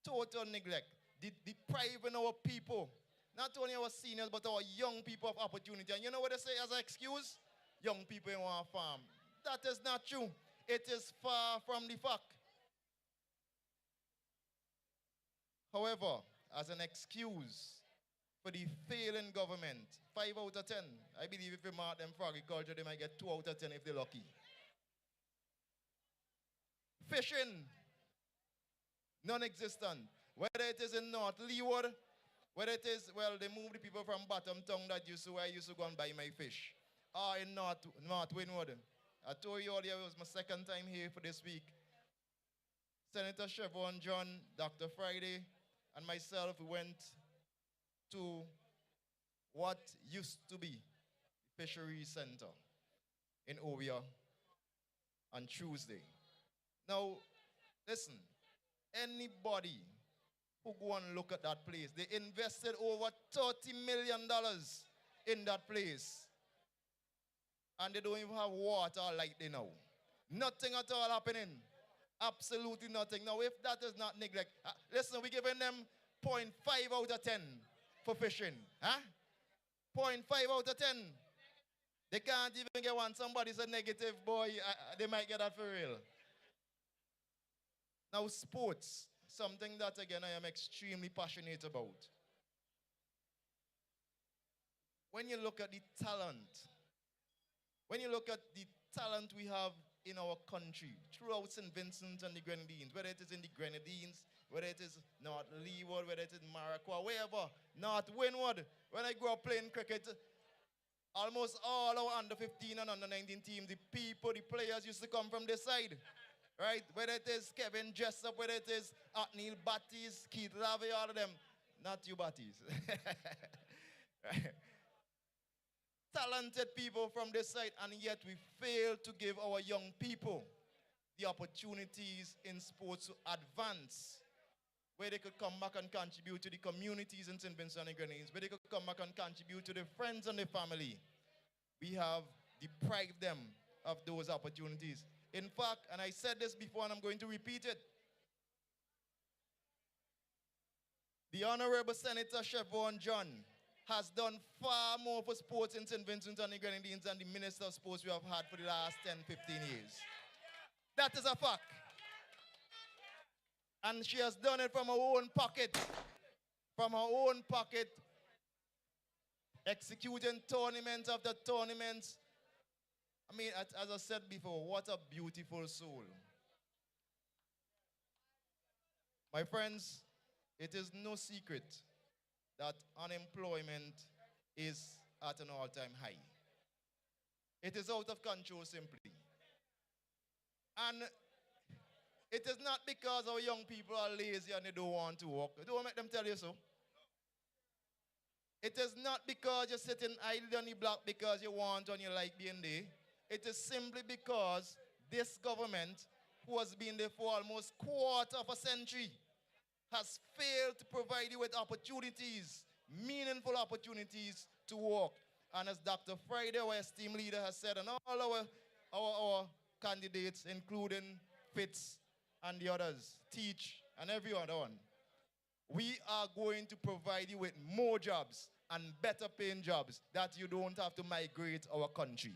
Total neglect. Depriving our people, not only our seniors, but our young people of opportunity. And you know what they say as an excuse? Young people want to farm. That is not true. It is far from the fact. However, as an excuse for the failing government, 5 out of 10, I believe if you mark them for agriculture, they might get 2 out of 10 if they're lucky. Fishing, non-existent. Whether it is in North Leeward, whether it is, well, they moved the people from Bottom Tongue that where I used to go and buy my fish. Or in North Windward. I told you earlier it was my 2nd time here for this week. Senator Shevern John, Dr. Friday, and myself went to what used to be the Fisheries Center in Ovia on Tuesday. Now, listen, anybody who go and look at that place, they invested over $30 million in that place. And they don't even have water or light there now. Nothing at all happening. Absolutely nothing. Now, if that is not neglect, listen, we're giving them 0.5 out of 10 for fishing. Huh? 0.5 out of 10. They can't even get one. Somebody's a negative boy. They might get that for real. Now, sports, something that, again, I am extremely passionate about. When you look at the talent, when you look at the talent we have in our country, throughout St. Vincent and the Grenadines, whether it is in the Grenadines, whether it is North Leeward, whether it is Maraqua, wherever, North Windward. When I grew up playing cricket, almost all our under 15 and under 19 teams, the players used to come from this side. Right? Whether it is Kevin Jessup, whether it is Neil Batties, Keith Lavey, all of them. Not you Batties. Right? Talented people from this side, and yet we fail to give our young people the opportunities in sports to advance, where they could come back and contribute to the communities in St. Vincent and Grenadines, where they could come back and contribute to their friends and their family. We have deprived them of those opportunities. In fact, and I said this before and I'm going to repeat it, the Honorable Senator Shevern John has done far more for sports in St. Vincent and the Grenadines than the Minister of Sports we have had for the last 10, 15 years. That is a fact. And she has done it from her own pocket. From her own pocket, executing tournaments after tournaments. I mean, as I said before, what a beautiful soul. My friends, it is no secret that unemployment is at an all-time high. It is out of control simply. And it is not because our young people are lazy and they don't want to work. Don't make them tell you so. It is not because you're sitting idle on the block because you want and you like being there. It is simply because this government, who has been there for almost quarter of a century, has failed to provide you with opportunities, meaningful opportunities to work. And as Dr. Friday, our esteemed leader, has said, and all our candidates, including Fitz and the others, Teach and every other one, we are going to provide you with more jobs and better paying jobs that you don't have to migrate our country.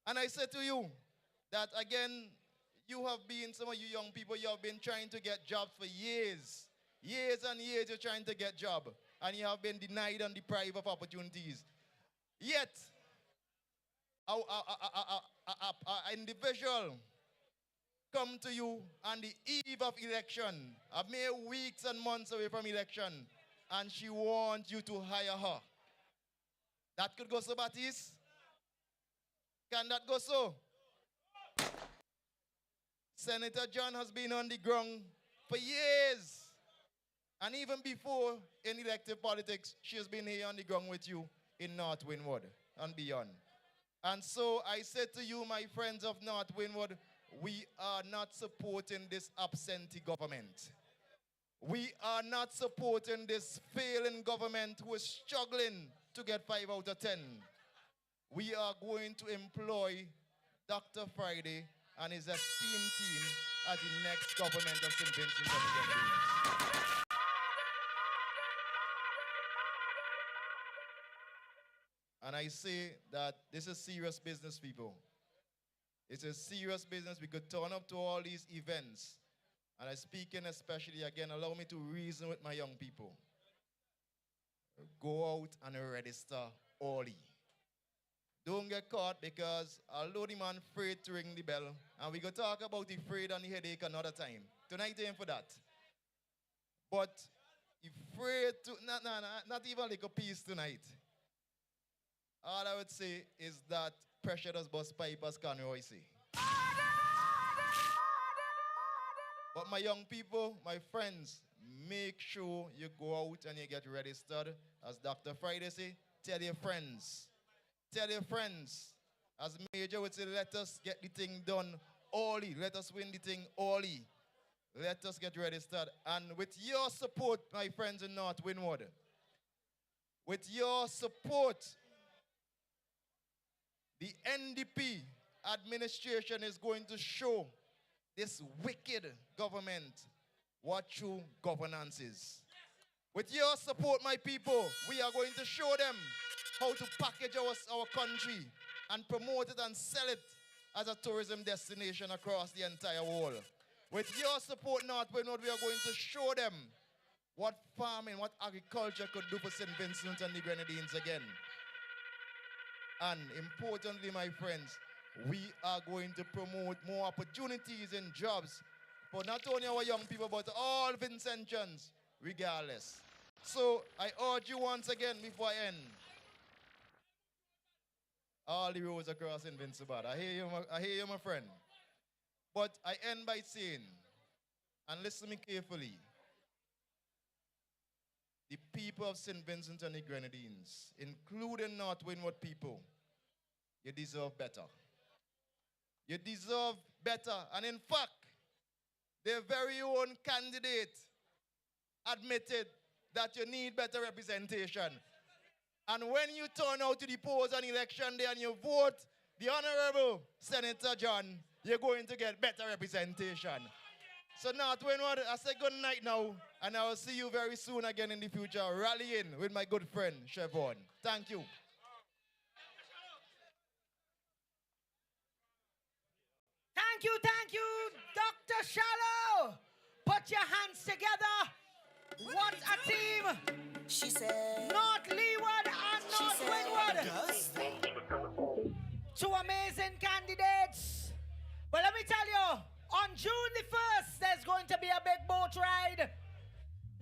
And I say to you that again, you have been, some of you young people, you have been trying to get jobs for years. Years and years you're trying to get job. And you have been denied and deprived of opportunities. Yet, an individual come to you on the eve of election, a mere weeks and months away from election, and she wants you to hire her. That could go so, Baptiste? Can that go so? Senator John has been on the ground for years. And even before in elective politics, she has been here on the ground with you in North Windward and beyond. And so I said to you, my friends of North Windward, we are not supporting this absentee government. We are not supporting this failing government who is struggling to get 5 out of 10. We are going to employ Dr. Friday and his esteemed team as the next government of St. Vincent and the Grenadines. And I say that this is serious business, people. It's a serious business. We could turn up to all these events. And I'm speaking especially, again, allow me to reason with my young people. Go out and register early. Don't get caught, because although the man afraid to ring the bell, and we could talk about the afraid and the headache another time. Tonight ain't for that. But afraid to, not even like a piece tonight. All I would say is that pressure does bust pipe, as Conroy say. But my young people, my friends, make sure you go out and you get registered. As Dr. Friday say, tell your friends. Tell your friends. As Major would say, let us get the thing done early. Let us win the thing early. Let us get registered. And with your support, my friends in North Windward, with your support, the NDP administration is going to show this wicked government what true governance is. With your support, my people, we are going to show them how to package our country and promote it and sell it as a tourism destination across the entire world. With your support, North Windward, we are going to show them what farming, what agriculture could do for St. Vincent and the Grenadines again. And importantly, my friends, we are going to promote more opportunities and jobs for not only our young people, but all Vincentians, regardless. So I urge you once again before I end. All the roads across Invincible. I hear you, my friend. But I end by saying, and listen to me carefully, the people of St. Vincent and the Grenadines, including North Windward people, you deserve better. You deserve better. And in fact, their very own candidate admitted that you need better representation. And when you turn out to the polls on election day and you vote the Honorable Senator John, you're going to get better representation. So North Windward, I say good night now, and I will see you very soon again in the future, rallying with my good friend, Shevern. Thank you. Thank you, Dr. Shallow. Put your hands together. What a team. She said, North Leeward and North Windward. Two amazing candidates. But let me tell you, on June the 1st, there's going to be a big boat ride.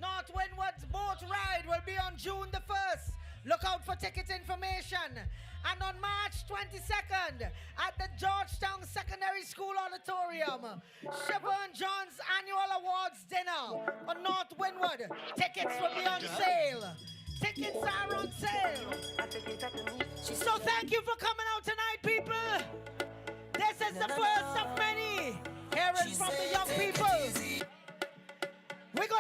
North Windward's boat ride will be on June the 1st. Look out for ticket information. And on March 22nd, at the Georgetown Secondary School Auditorium, Shevern John's annual awards dinner on North Windward. Tickets will be on sale. Tickets are on sale. So thank you for coming out tonight.